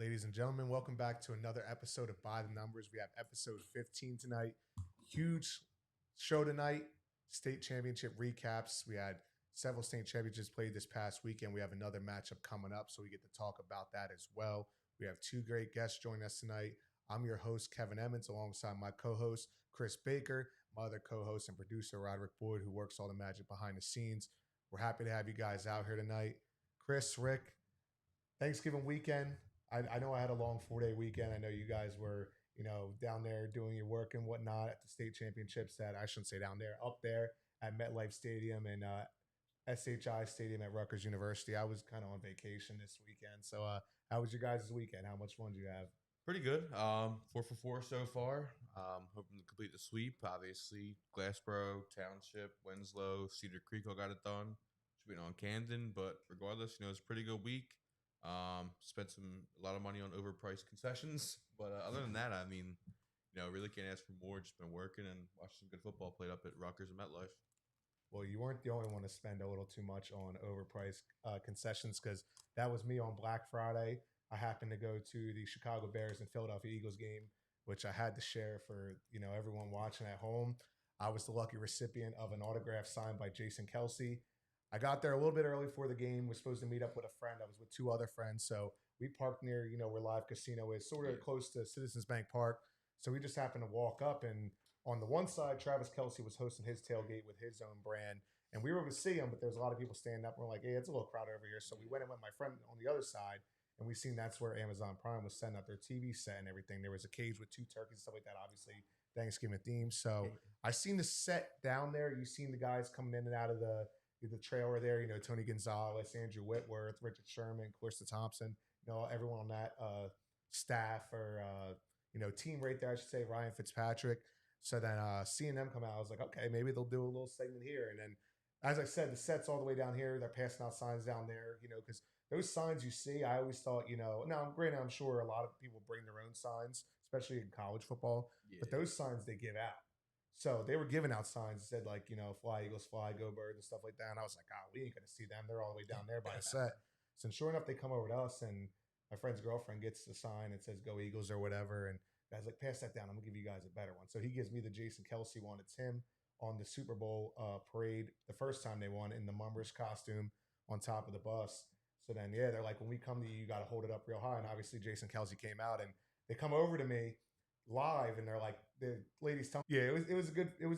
Ladies and gentlemen, welcome back to another episode of By the Numbers. We have episode 15 tonight. Huge show tonight. State championship recaps. We had several state championships played this past weekend. We have another matchup coming up, so we get to talk about that as well. We have two great guests joining us tonight. I'm your host, Kevin Emmons, alongside my co-host, Chris Baker, my other co-host and producer, Roderick Boyd, who works all the magic behind the scenes. We're happy to have you guys out here tonight. Chris, Rick, Thanksgiving weekend. I know I had a long 4-day weekend. I know you guys were, down there doing your work and whatnot at the state championships I shouldn't say down there, up there at MetLife Stadium and SHI Stadium at Rutgers University. I was kind of on vacation this weekend. So how was your guys' weekend? How much fun did you have? Pretty good. 4 for 4 so far. Hoping to complete the sweep. Obviously, Glassboro, Township, Winslow, Cedar Creek all got it done. Should be on Camden, but regardless, it's a pretty good week. Spent a lot of money on overpriced concessions, but other than that, really can't ask for more. Just been working and watching some good football played up at Rutgers and MetLife. Well, you weren't the only one to spend a little too much on overpriced concessions, because that was me on Black Friday. I happened to go to the Chicago Bears and Philadelphia Eagles game, which I had to share for everyone watching at home. I was the lucky recipient of an autograph signed by Jason Kelsey. I got there a little bit early for the game. Was supposed to meet up with a friend. I was with two other friends. So we parked near, where Live Casino is, sort of close to Citizens Bank Park. So we just happened to walk up, and on the one side, Travis Kelsey was hosting his tailgate with his own brand. And we were able to see him, but there's a lot of people standing up. And we're like, hey, it's a little crowded over here. So we went in with my friend on the other side, and we seen that's where Amazon Prime was setting up their TV set and everything. There was a cage with two turkeys and stuff like that, obviously Thanksgiving themed. So I seen the set down there. You seen the guys coming in and out of the trailer there, Tony Gonzalez, Andrew Whitworth, Richard Sherman, Clarissa Thompson, everyone on that staff or, team right there, I should say, Ryan Fitzpatrick. So then seeing them come out, I was like, okay, maybe they'll do a little segment here. And then, as I said, the set's all the way down here. They're passing out signs down there, because those signs you see, I always thought, now granted, I'm sure a lot of people bring their own signs, especially in college football, but those signs they give out. So they were giving out signs that said, like, fly Eagles, fly, go birds, and stuff like that. And I was like, oh, we ain't going to see them. They're all the way down there by the set. So sure enough, they come over to us, and my friend's girlfriend gets the sign that says go Eagles or whatever. And I was like, pass that down. I'm going to give you guys a better one. So he gives me the Jason Kelsey one. It's him on the Super Bowl parade the first time they won in the Mumbers costume on top of the bus. So then, they're like, when we come to you, you got to hold it up real high. And obviously Jason Kelsey came out, and they come over to me live, and they're like, the ladies tell me, it was a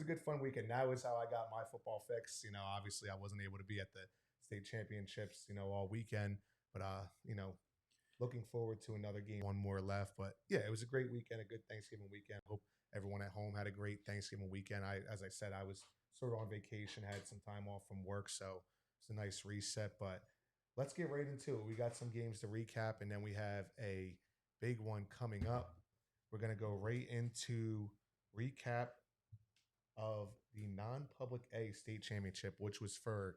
good fun weekend. That was how I got my football fix. Obviously I wasn't able to be at the state championships, all weekend, but looking forward to another game, one more left. But it was a great weekend, a good Thanksgiving weekend. Hope everyone at home had a great Thanksgiving weekend. As I said, I was sort of on vacation, had some time off from work, so it's a nice reset. But let's get right into it. We got some games to recap, and then we have a big one coming up. We're going to go right into recap of the non-public A state championship, which was for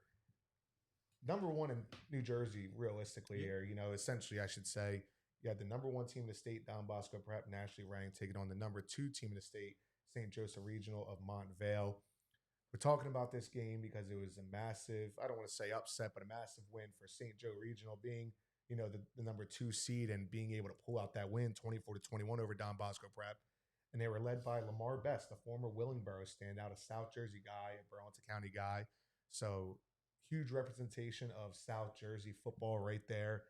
number one in New Jersey, realistically here. Essentially, I should say, you had the number one team in the state, Don Bosco Prep, nationally ranked, taking on the number two team in the state, St. Joseph Regional of Montvale. We're talking about this game because it was a massive, I don't want to say upset, but a massive win for St. Joe Regional, being the number two seed and being able to pull out that win 24-21 over Don Bosco Prep. And they were led by Lamar Best, the former Willingboro standout, a South Jersey guy, a Burlington County guy. So huge representation of South Jersey football right there.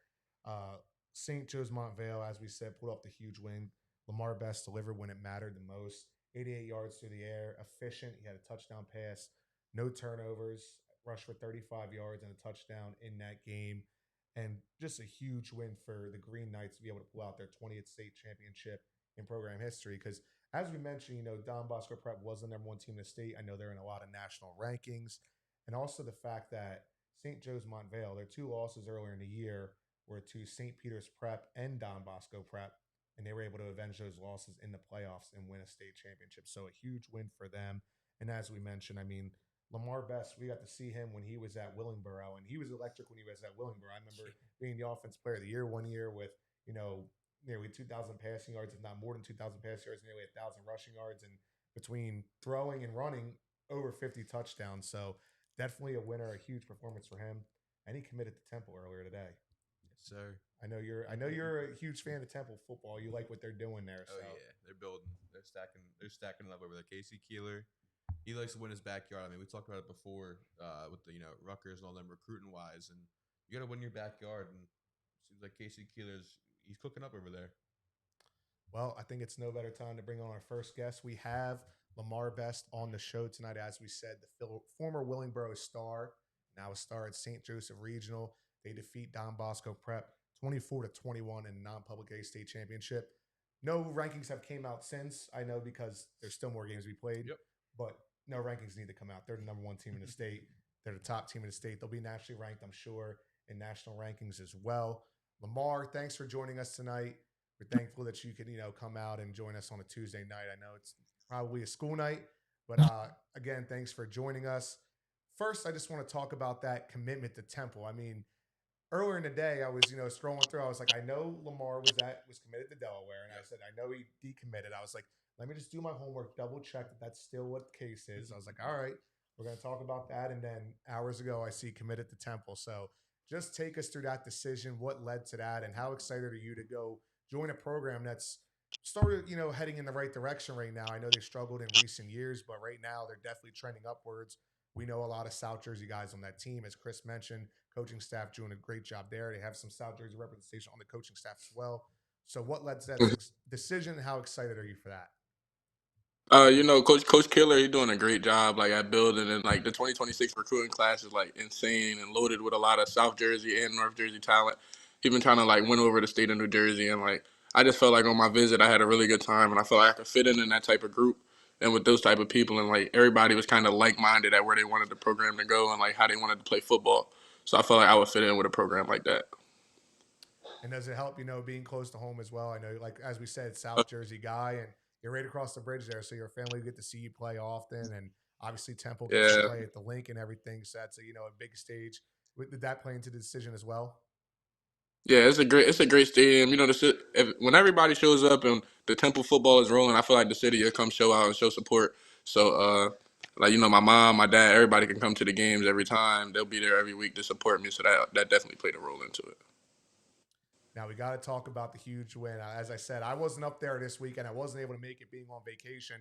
St. Joe's Montvale, as we said, pulled off the huge win. Lamar Best delivered when it mattered the most. 88 yards through the air, efficient. He had a touchdown pass, no turnovers, rushed for 35 yards and a touchdown in that game. And just a huge win for the Green Knights to be able to pull out their 20th state championship in program history. Because as we mentioned, Don Bosco Prep was the number one team in the state. I know they're in a lot of national rankings. And also the fact that St. Joe's Montvale, their two losses earlier in the year were to St. Peter's Prep and Don Bosco Prep. And they were able to avenge those losses in the playoffs and win a state championship. So a huge win for them. And as we mentioned, Lamar Best, we got to see him when he was at Willingboro, and he was electric when he was at Willingboro. I remember being the offensive player of the year one year with, nearly 2,000 passing yards, if not more than 2,000 passing yards, nearly 1,000 rushing yards, and between throwing and running, over 50 touchdowns. So definitely a winner, a huge performance for him. And he committed to Temple earlier today. Yes, sir. I know you're a huge fan of Temple football. You like what they're doing there. Oh So yeah, they're building. They're stacking it up over there. Casey Keeler, he likes to win his backyard. I mean, we talked about it before with the Rutgers and all them recruiting wise, and you got to win your backyard. And it seems like Casey Keeler's he's cooking up over there. well, I think it's no better time to bring on our first guest. We have Lamar Best on the show tonight. As we said, the former Willingboro star, now a star at St. Joseph Regional. They defeat Don Bosco Prep 24-21 in the non-public A state championship. No rankings have came out since. I know because there's still more games to be played, Yep. but no rankings need to come out. They're the number one team in the state. They're the top team in the state. They'll be nationally ranked, I'm sure, in national rankings as well. Lamar, thanks for joining us tonight. We're thankful that you could, come out and join us on a Tuesday night. I know it's probably a school night, but again, thanks for joining us. First, I just want to talk about that commitment to Temple. I mean, earlier in the day, I was, scrolling through. I was like, I know Lamar was committed to Delaware, and I said, I know he decommitted. I was like, let me just do my homework, double check that that's still what the case is. I was like, all right, we're going to talk about that. And then hours ago, I see committed to Temple. So just take us through that decision, what led to that, and how excited are you to go join a program that's started, heading in the right direction right now. I know they struggled in recent years, but right now they're definitely trending upwards. We know a lot of South Jersey guys on that team, as Chris mentioned. Coaching staff doing a great job there. They have some South Jersey representation on the coaching staff as well. So, what led to that decision? How excited are you for that? Coach Killer, he's doing a great job like at building, and like the 2026 recruiting class is like insane and loaded with a lot of South Jersey and North Jersey talent. He's been trying to like win over the state of New Jersey, and like I just felt like on my visit I had a really good time, and I felt like I could fit in that type of group and with those type of people, and like everybody was kind of like minded at where they wanted the program to go and like how they wanted to play football. So I felt like I would fit in with a program like that. And does it help, being close to home as well? I know, like as we said, South Jersey guy, and you're right across the bridge there, so your family get to see you play often, and obviously Temple gets to Yeah. play at the link and everything. So that's a big stage. Did that play into the decision as well? Yeah, it's a great stadium. When everybody shows up and the Temple football is rolling, I feel like the city will come show out and show support. So, my mom, my dad, everybody can come to the games every time. They'll be there every week to support me. So that definitely played a role into it. Now we got to talk about the huge win. As I said, I wasn't up there this weekend. I wasn't able to make it being on vacation,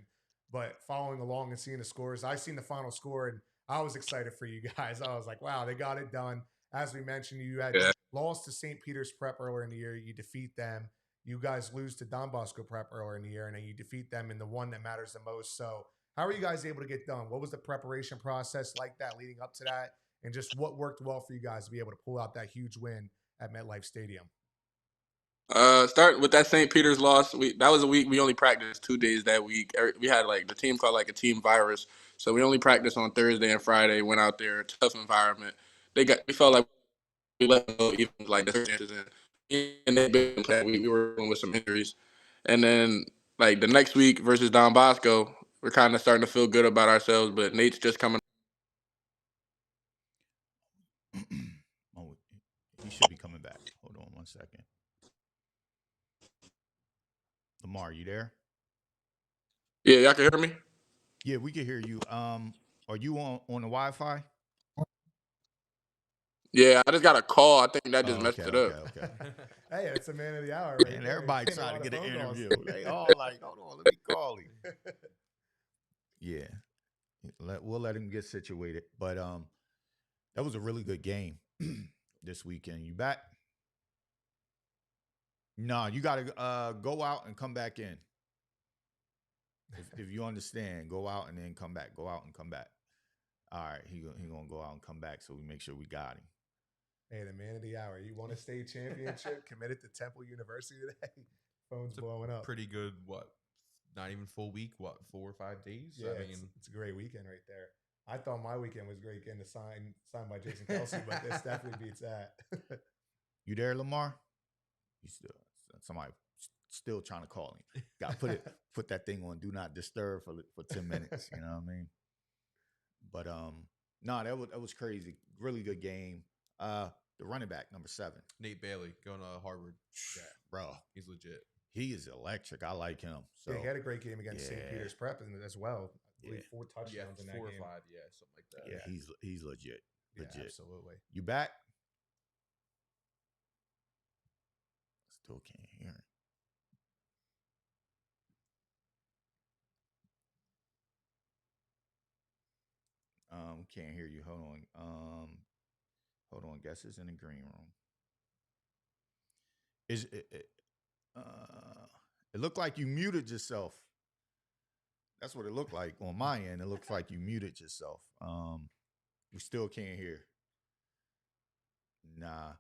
but following along and seeing the scores, I seen the final score and I was excited for you guys. I was like, wow, they got it done. As we mentioned, you had Yeah. lost to St. Peter's Prep earlier in the year. You defeat them. You guys lose to Don Bosco Prep earlier in the year, and then you defeat them in the one that matters the most. So, how are you guys able to get done? What was the preparation process like that leading up to that? And just what worked well for you guys to be able to pull out that huge win at MetLife Stadium? Start with that St. Peter's loss. That was a week we only practiced 2 days that week. We had like the team called like a team virus, so we only practiced on Thursday and Friday. Went out there, tough environment. We felt like we let them go even like the circumstances and they been playing. We were dealing with some injuries, and then like the next week versus Don Bosco, we're kind of starting to feel good about ourselves. But Nate's just coming. Oh, he should be coming back. Hold on 1 second. Lamar, you there? Yeah, y'all can hear me. Yeah, we can hear you. Are you on the Wi-Fi? Yeah, I just got a call. I think that just Oh, messed okay, it up. okay. Hey, it's a man of the hour, right? And there. everybody Getting a trying lot to of get an phone calls. interview. They all like, hold on, let me call him. Yeah, we'll let him get situated. But that was a really good game this weekend. You back? No, you got to go out and come back in. If you understand, go out and then come back. Go out and come back. All right, he gonna go out and come back, so we make sure we got him. Hey, the man of the hour. You won a state championship, committed to Temple University today. Phone's blowing up. Pretty good. What? Not even full week. What? 4 or 5 days. Yeah, I mean, it's a great weekend right there. I thought my weekend was great getting the signed by Jason Kelsey, but this definitely beats that. You there, Lamar? You somebody still trying to call him. Got to put that thing on do not disturb for 10 minutes. You know what I mean? But no, that was crazy. Really good game. The running back number 7, Nate Bailey going to Harvard. yeah, bro, He's legit. he is electric. I like him. So Yeah, he had a great game against St. Peter's Prep as well. I believe 4 Yeah, touchdowns in that 4 game. or 5. Yeah, something like that. yeah, he's legit. Yeah, Legit. absolutely. You back? Still can't hear it. Can't hear you. Hold on. Hold on. Guess it's in the green room. Is it? It looked like you muted yourself. That's what it looked like on my end. It looks like you muted yourself. We still can't hear. Nah.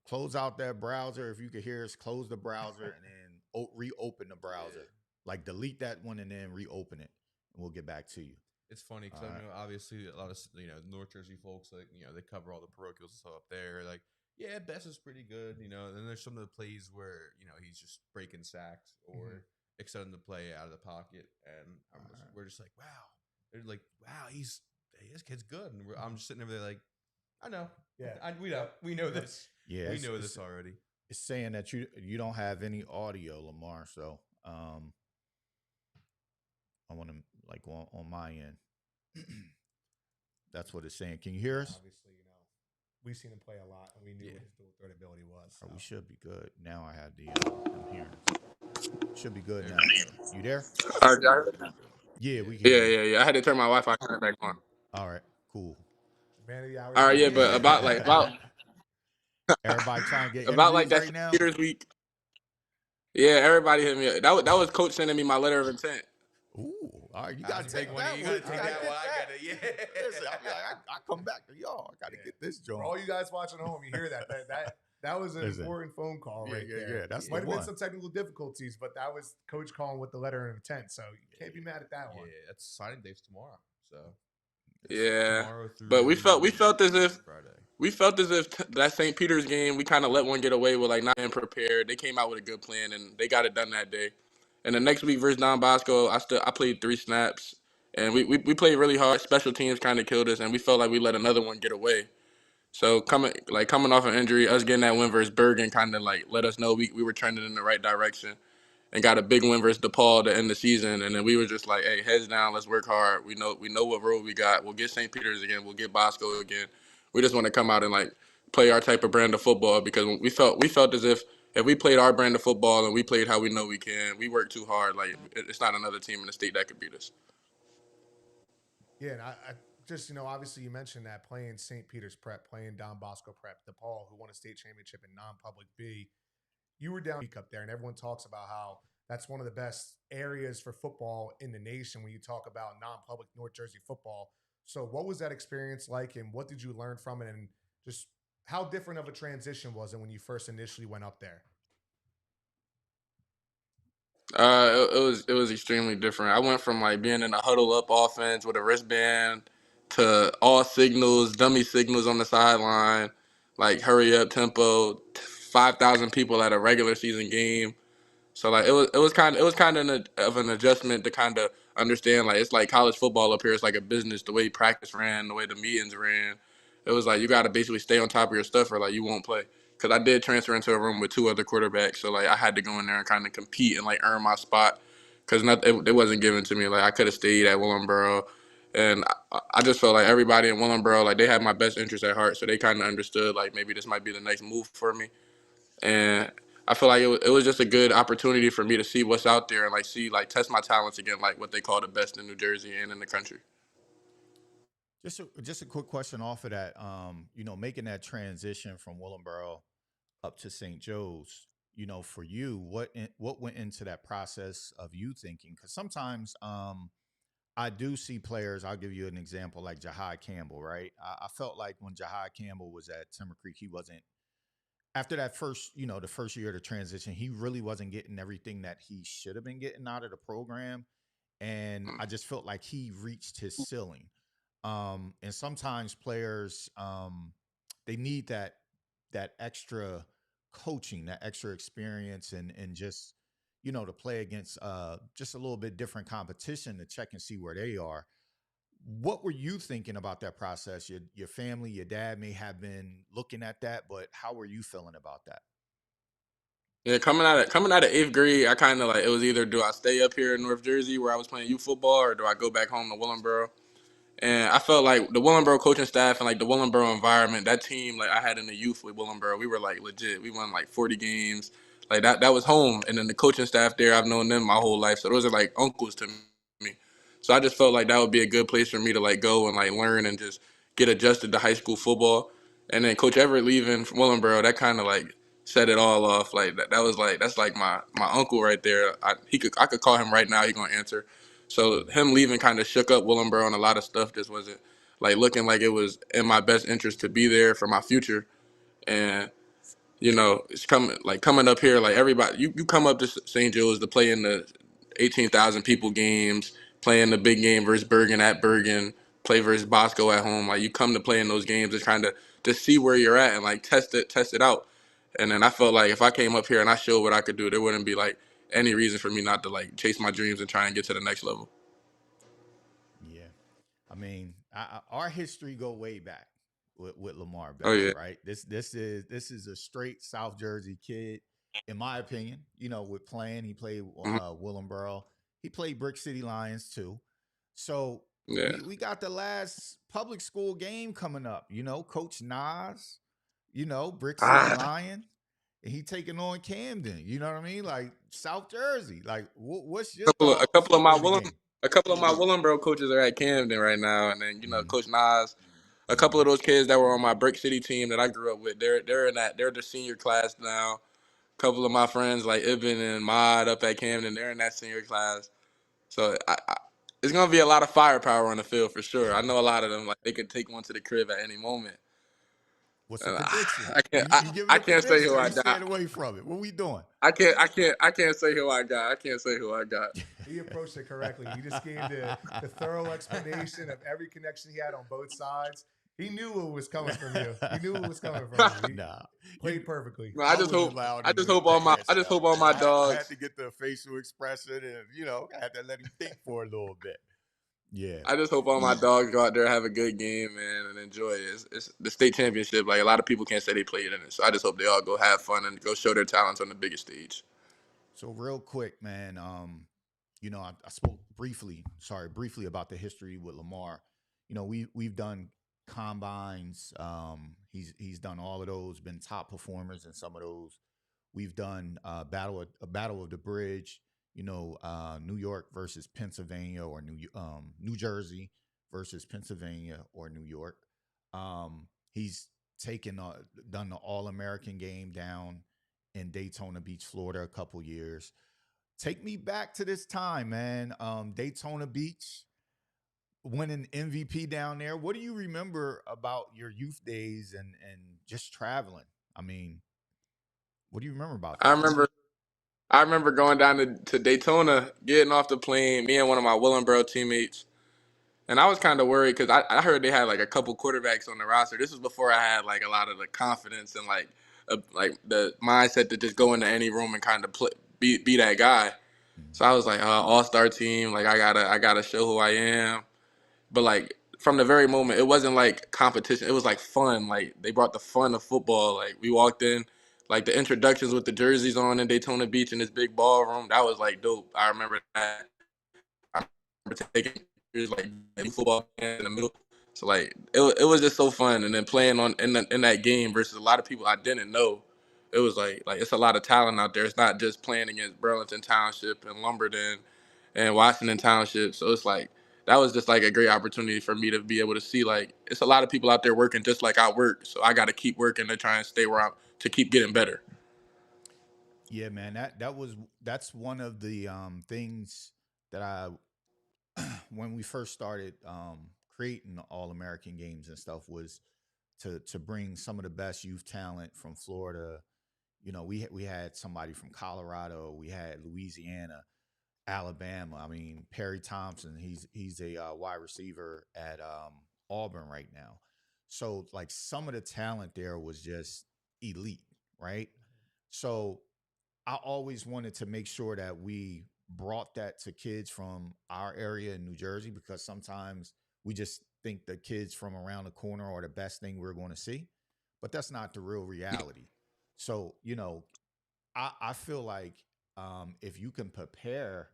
Close out that browser. If you could hear us, close the browser and then reopen the browser. Like delete that one and then reopen it, and we'll get back to you. It's funny because I know obviously a lot of North Jersey folks they cover all the parochials and stuff up there. Like, yeah, Bess is pretty good, and then there's some of the plays where he's just breaking sacks or extending the play out of the pocket, and we're just like, wow, they're like, wow, this kid's good, and I'm just sitting over there like, I know, we know this, we know this already. It's saying that you don't have any audio, Lamar, so I want to on my end. That's what it's saying. Can you hear us? Obviously, we've seen him play a lot, and we knew what his dual threat ability was. So. We should be good. Now I have I'm hearing. Should be good now. You there? Yeah, we can. Yeah. I had to turn my Wi-Fi back on. All right, cool. Man of the hour. All right, yeah, but about everybody trying to get about like that right now. Peters week. Yeah, everybody hit me. That was Coach sending me my letter of intent. Ooh, all right, you gotta take one. You gotta take that one. I gotta, yeah. Listen, I come back to y'all. I gotta get this joint. For all you guys watching at home, you hear that was an important phone call right there. Yeah, that's might have been some technical difficulties, but that was Coach calling with the letter of intent, so you can't be mad at that one. Yeah, that's signing days tomorrow. So yeah, but we felt as if Friday. We felt as if that St. Peter's game, we kind of let one get away with not being prepared. They came out with a good plan, and they got it done that day. And the next week versus Don Bosco, I played 3 snaps, and we played really hard. Special teams kind of killed us, and we felt like we let another one get away. So coming off an injury, us getting that win versus Bergen kind of let us know we were trending in the right direction, and got a big win versus DePaul to end the season. And then we were just like, hey, heads down, let's work hard. We know what road we got. We'll get St. Peter's again. We'll get Bosco again. We just want to come out and play our type of brand of football, because we felt as if we played our brand of football and we played how we know we can, we work too hard. It's not another team in the state that could beat us. Yeah, and I just, obviously you mentioned that playing St. Peter's Prep, playing Don Bosco Prep, DePaul, who won a state championship in non-public B. You were down up there, and everyone talks about how that's one of the best areas for football in the nation when you talk about non-public North Jersey football. So what was that experience like, and what did you learn from it, and just how different of a transition was it when you first initially went up there? It was extremely different. I went from being in a huddle up offense with a wristband to all signals, dummy signals on the sideline, hurry up tempo, 5,000 people at a regular season game. So it was kind of an adjustment to kind of understand it's like college football up here. It's like a business. The way practice ran, the way the meetings ran, it was you got to basically stay on top of your stuff or you won't play. Because I did transfer into a room with 2 other quarterbacks, so I had to go in there and kind of compete and earn my spot, because it wasn't given to me. I could have stayed at Willingboro, and I just felt like everybody in Willingboro, they had my best interest at heart, so they kind of understood maybe this might be the next move for me. And I feel like it was just a good opportunity for me to see what's out there and test my talents again, what they call the best in New Jersey and in the country. Just a quick question off of that. Making that transition from Willingboro up to St. Joe's, for you, what went into that process of you thinking? Because sometimes I do see players. I'll give you an example, like Jahai Campbell, right? I felt like when Jahai Campbell was at Timber Creek, he wasn't. After that first, the first year of the transition, he really wasn't getting everything that he should have been getting out of the program. And I just felt like he reached his ceiling. And sometimes players, they need that extra coaching, that extra experience, and just, to play against just a little bit different competition to check and see where they are. What were you thinking about that process? Your family, your dad may have been looking at that, but how were you feeling about that? Yeah, coming out of 8th grade, I kind of it was either do I stay up here in North Jersey where I was playing youth football, or do I go back home to Willingboro? And I felt like the Willingboro coaching staff and the Willingboro environment, that team I had in the youth with Willingboro, we were legit. We won 40 games. Like that was home. And then the coaching staff there, I've known them my whole life. So those are like uncles to me. So I just felt like that would be a good place for me to like go and like learn and just get adjusted to high school football. And then Coach Everett leaving from Willenboro, that kind of like set it all off. Like that was like that's like my uncle right there. I could call him right now. He gonna answer. So him leaving kind of shook up Willenboro, and a lot of stuff just wasn't like looking like it was in my best interest to be there for my future. And it's coming up here. Like everybody, you come up to St. Joe's to play in the 18,000 people games, play in the big game versus Bergen at Bergen, play versus Bosco at home. Like you come to play in those games to kind of just see where you're at and like test it out. And then I felt like if I came up here and I showed what I could do, there wouldn't be like any reason for me not to like chase my dreams and try and get to the next level. Yeah. I mean, our history go way back with Lamar Bell, Oh yeah. right? This is a straight South Jersey kid, in my opinion. With playing, he played Willenboro. He played Brick City Lions too. So Yeah. we got the last public school game coming up. Coach Nas, Brick City Lion, and he taking on Camden. You know what I mean? Like South Jersey. Like what's your A couple of my Willenboro Willenboro coaches are at Camden right now, and then Mm-hmm. Coach Nas. A couple of those kids that were on my Brick City team that I grew up with, they're the senior class now. A couple of my friends like Ibn and Mod up at Camden, they're in that senior class. So it's gonna be a lot of firepower on the field for sure. I know a lot of them, like they could take one to the crib at any moment. What's the prediction? I can't say who I got. got. Away from it. What we doing? I can't say who I got. I can't say who I got. He approached it correctly. He just gave the thorough explanation of every connection he had on both sides. He knew what was coming from you. He knew what was coming from you. He played perfectly. No, I just hope all my dogs. I had to get the facial expression, and I had to let him think for a little bit. Yeah. I just hope all my dogs go out there, have a good game, man, and enjoy it. It's the state championship. Like a lot of people can't say they played in it, so I just hope they all go have fun and go show their talents on the biggest stage. So real quick, man. I spoke briefly about the history with Lamar. We've done combines. He's done all of those, been top performers in some of those. We've done a battle of the bridge, New York versus Pennsylvania, or New Jersey versus Pennsylvania or New York. He's done the All-American game down in Daytona Beach, Florida, a couple years. Take me back to this time, man. Daytona Beach, winning MVP down there. What do you remember about your youth days and just traveling? I mean, what do you remember about that? I remember going down to Daytona, getting off the plane, me and one of my Willenboro teammates. And I was kind of worried because I heard they had like a couple quarterbacks on the roster. This was before I had like a lot of the confidence and like the mindset to just go into any room and kind of be that guy. So I was like, all-star team, like I gotta show who I am. But like from the very moment, it wasn't like competition. It was like fun. Like they brought the fun of football. Like we walked in, like the introductions with the jerseys on in Daytona Beach in this big ballroom. That was like dope. I remember that. I remember taking pictures, like football in the middle. So like it was just so fun. And then playing in that game versus a lot of people I didn't know. It was like it's a lot of talent out there. It's not just playing against Burlington Township and Lumberton and Washington Township. So it's like that was just like a great opportunity for me to be able to see like it's a lot of people out there working just like I work. So I got to keep working to try and stay where to keep getting better. Yeah, man, that's one of the things that I when we first started creating All-American games and stuff was to bring some of the best youth talent from Florida. We had somebody from Colorado, we had Louisiana, Alabama. I mean, Perry Thompson, he's a wide receiver at Auburn right now. So like some of the talent there was just elite, right? So I always wanted to make sure that we brought that to kids from our area in New Jersey, because sometimes we just think the kids from around the corner are the best thing we're going to see, but that's not the real reality. So, I feel like if you can prepare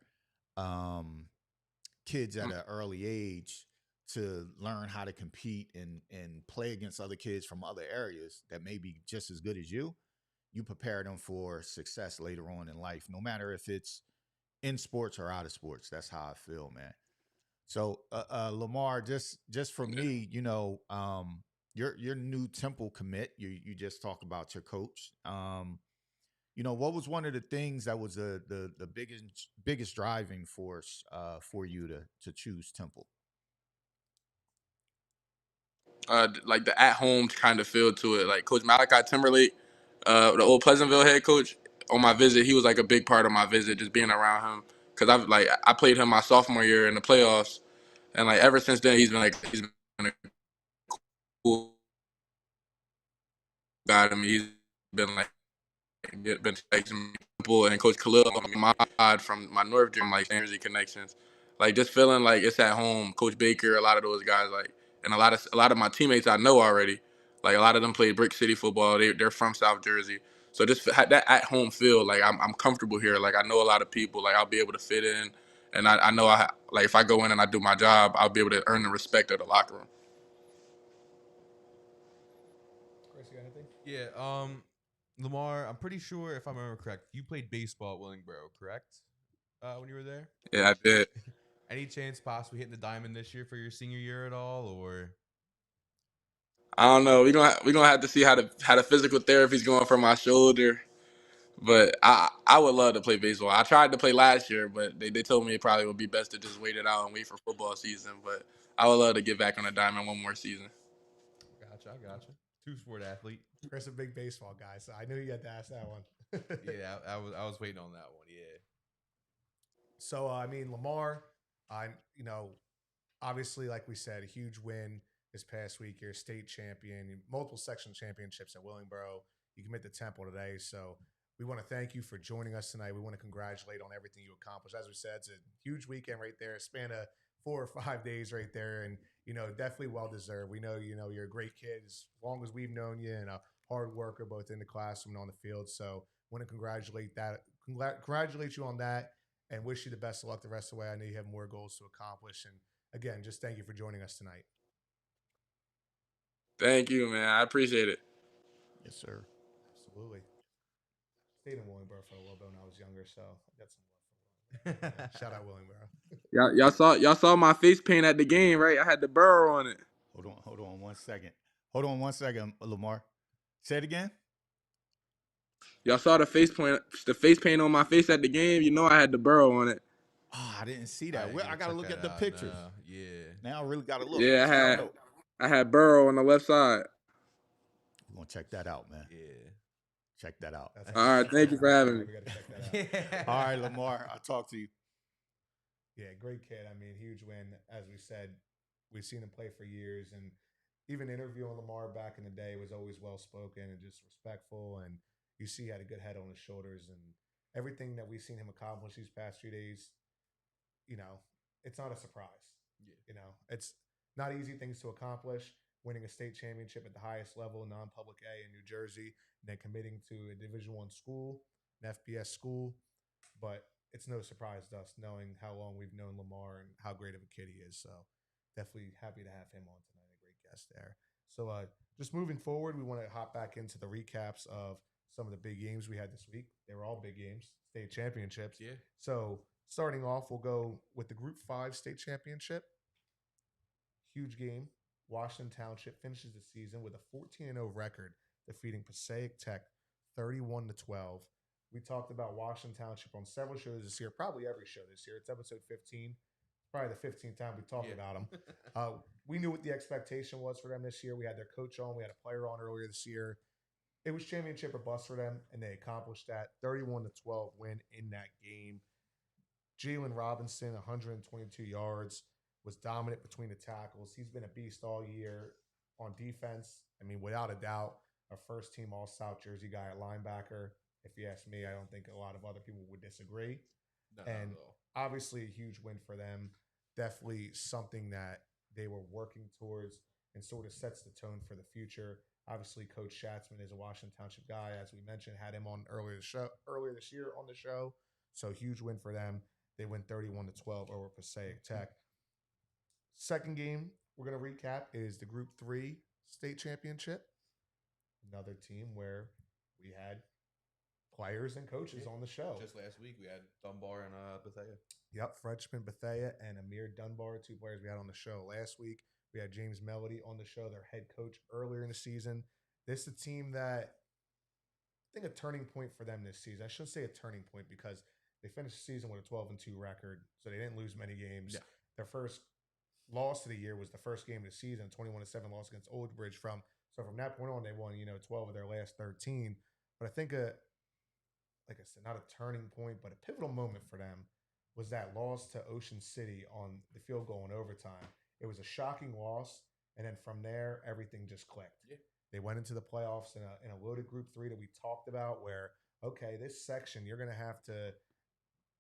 kids at an early age to learn how to compete and play against other kids from other areas that may be just as good as you, you prepare them for success later on in life, no matter if it's in sports or out of sports. That's how I feel, man. So, Lamar, just for me, your new Temple commit. You just talked about your coach. What was one of the things that was the biggest driving force for you to choose Temple? Like the at home kind of feel to it. Like Coach Malachi Timberlake, the old Pleasantville head coach, on my visit, he was like a big part of my visit, just being around him. Cause I played him my sophomore year in the playoffs, and like ever since then he's been a cool guy to me. He's been like been texting people and Coach Khalil Ahmad from my North Jersey connections, like just feeling like it's at home. Coach Baker, a lot of those guys, like, and a lot of my teammates I know already. Like a lot of them played Brick City football. They're from South Jersey, so just had that at home feel. Like I'm comfortable here. Like I know a lot of people. Like I'll be able to fit in, and I know like if I go in and I do my job, I'll be able to earn the respect of the locker room. Chris, you got anything? Yeah. Lamar, I'm pretty sure if I remember correct, you played baseball at Willingboro, correct? When you were there. Yeah, I did. Any chance possibly hitting the diamond this year for your senior year at all, or? I don't know. We gonna have to see how the physical therapy's going for my shoulder. But I would love to play baseball. I tried to play last year, but they told me it probably would be best to just wait it out and wait for football season. But I would love to get back on the diamond one more season. Gotcha, I gotcha. Two-sport athlete. Chris, a big baseball guy, so I knew you had to ask that one. Yeah, I was waiting on that one. Yeah. So, I mean, Lamar, obviously, like we said, a huge win this past week. You're a state champion, multiple section championships at Willingboro. You commit to Temple today. So we want to thank you for joining us tonight. We want to congratulate on everything you accomplished. As we said, it's a huge weekend right there. A span of 4 or 5 days right there. And, definitely well-deserved. We know, you're a great kid as long as we've known you and a hard worker both in the classroom and on the field. So want to congratulate you on that and wish you the best of luck the rest of the way. I know you have more goals to accomplish. And again, just thank you for joining us tonight. Thank you, man. I appreciate it. Yes, sir. Absolutely. Stayed in Willingboro for a little bit when I was younger, so I got some love for Willingboro. Shout out Willingboro. Y'all saw my face paint at the game, right? I had the burrow on it. Hold on 1 second. Hold on 1 second, Lamar. Say it again. Y'all saw the face paint on my face at the game. You know I had the burrow on it. Oh, I didn't see that. I gotta check look that at the out pictures. now. Yeah. Now I really gotta look. Yeah, I had burrow on the left side. We're gonna check that out, man. Yeah. Check that out. All right, thank you for having me. We got to check that out. All right, Lamar. I'll talk to you. Yeah, great kid. I mean, huge win. As we said, we've seen him play for years, and even interviewing Lamar back in the day was always well spoken and just respectful. And you see, he had a good head on his shoulders, and everything that we've seen him accomplish these past few days. It's not a surprise. Yeah. It's not easy things to accomplish. Winning a state championship at the highest level, non-public A in New Jersey, and then committing to a Division I school, an FBS school. But it's no surprise to us knowing how long we've known Lamar and how great of a kid he is. So definitely happy to have him on tonight. A great guest there. So just moving forward, we want to hop back into the recaps of some of the big games we had this week. They were all big games, state championships. Yeah. So starting off, we'll go with the Group 5 state championship. Huge game. Washington Township finishes the season with a 14-0 record, defeating Passaic Tech 31-12. We talked about Washington Township on several shows this year, probably every show this year. It's episode 15. Probably the 15th time we talked about them. We knew what the expectation was for them this year. We had their coach on. We had a player on earlier this year. It was championship or bust for them, and they accomplished that. 31-12 win in that game. Jalen Robinson, 122 yards, was dominant between the tackles. He's been a beast all year on defense. I mean, without a doubt, a first-team All-South Jersey guy at linebacker. If you ask me, I don't think a lot of other people would disagree. No, And not at all. obviously a huge win for them. Definitely something that they were working towards and sort of sets the tone for the future. Obviously, Coach Schatzman is a Washington Township guy. As we mentioned, had him on earlier this year on the show. So huge win for them. They win 31-12 over Passaic Tech. Second game we're going to recap is the Group 3 state championship. Another team where we had players and coaches on the show. Just last week, we had Dunbar and Bethea. Yep, Frenchman Bethea and Amir Dunbar, 2 players we had on the show last week. We had James Melody on the show, their head coach earlier in the season. This is a team that I think a turning point for them this season. I shouldn't say a turning point because they finished the season with a 12-2 record, so they didn't lose many games. Yeah. Their first loss of the year was the first game of the season, 21-7 loss against Old Bridge. From that point on, they won 12 of their last 13. But I think like I said, not a turning point, but a pivotal moment for them was that loss to Ocean City on the field goal in overtime. It was a shocking loss, and then from there, everything just clicked. Yeah. They went into the playoffs in a loaded Group 3 that we talked about where, okay, this section, you're going to have to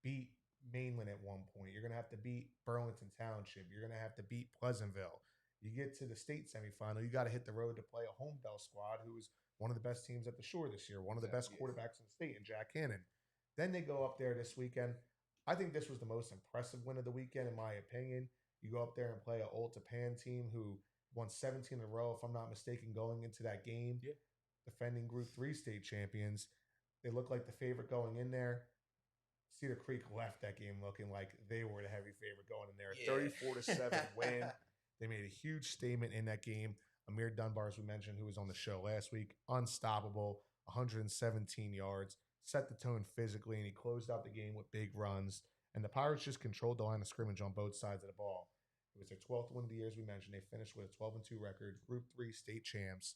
beat Mainland at one point. You're going to have to beat Burlington Township. You're going to have to beat Pleasantville. You get to the state semifinal, you got to hit the road to play a home Bell squad who is one of the best teams at the Shore this year, one of the best quarterbacks in the state in Jack Hannon. Then they go up there this weekend. I think this was the most impressive win of the weekend, in my opinion. You go up there and play an Old Tapan team who won 17 in a row, if I'm not mistaken, going into that game. Yeah. Defending Group 3 state champions. They look like the favorite going in there. Cedar Creek left that game looking like they were the heavy favorite going in there. Yeah. 34-7 win. They made a huge statement in that game. Amir Dunbar, as we mentioned, who was on the show last week, unstoppable, 117 yards, set the tone physically, and he closed out the game with big runs. And the Pirates just controlled the line of scrimmage on both sides of the ball. It was their 12th win of the year, as we mentioned. They finished with a 12-2 record, Group 3 state champs.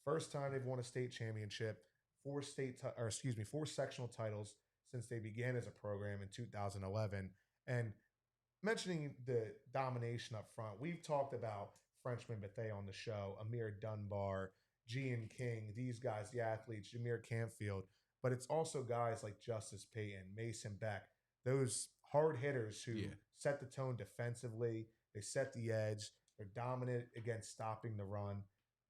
First time they've won a state championship, 4 sectional titles since they began as a program in 2011. And mentioning the domination up front, we've talked about Frenchman Bethea on the show, Amir Dunbar, Gian King, these guys, the athletes, Jameer Campfield, but it's also guys like Justice Payton, Mason Beck, those hard hitters who set the tone defensively, they set the edge, they're dominant against stopping the run.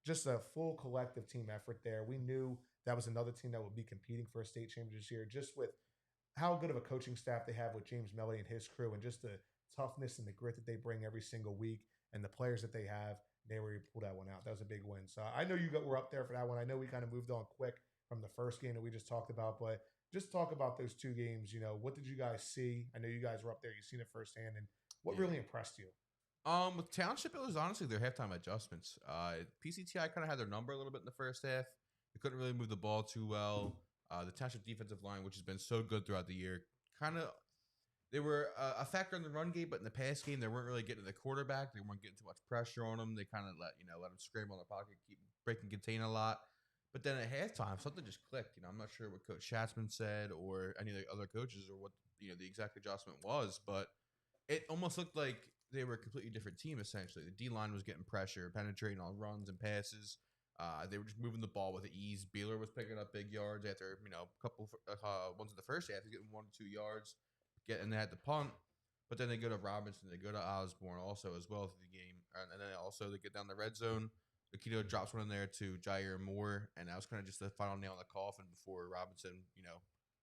Just a full collective team effort there. We knew that was another team that would be competing for a state championship this year, just with how good of a coaching staff they have with James Melody and his crew, and just the toughness and the grit that they bring every single week, and the players that they have. They were able to pull that one out. That was a big win. So I know you were up there for that one. I know we kind of moved on quick from the first game that we just talked about, but just talk about those 2 games. What did you guys see? I know you guys were up there. You've seen it firsthand, and what really impressed you? With Township, it was honestly their halftime adjustments. PCTI kind of had their number a little bit in the first half. They couldn't really move the ball too well. The Township defensive line, which has been so good throughout the year, they were a factor in the run game, but in the pass game, they weren't really getting to the quarterback. They weren't getting too much pressure on them. They kind of let them scramble in the pocket, keep break and contain a lot. But then at halftime, something just clicked. I'm not sure what Coach Schatzman said or any of the other coaches or what the exact adjustment was, but it almost looked like they were a completely different team. Essentially, the D line was getting pressure, penetrating on runs and passes. They were just moving the ball with ease. Beeler was picking up big yards after a couple ones in the first half. He's getting 1 to 2 yards. And they had to punt, but then they go to Robinson, they go to Osborne also as well through the game, and then also they get down the red zone. Akito drops one in there to Jair Moore, and that was kind of just the final nail in the coffin before Robinson,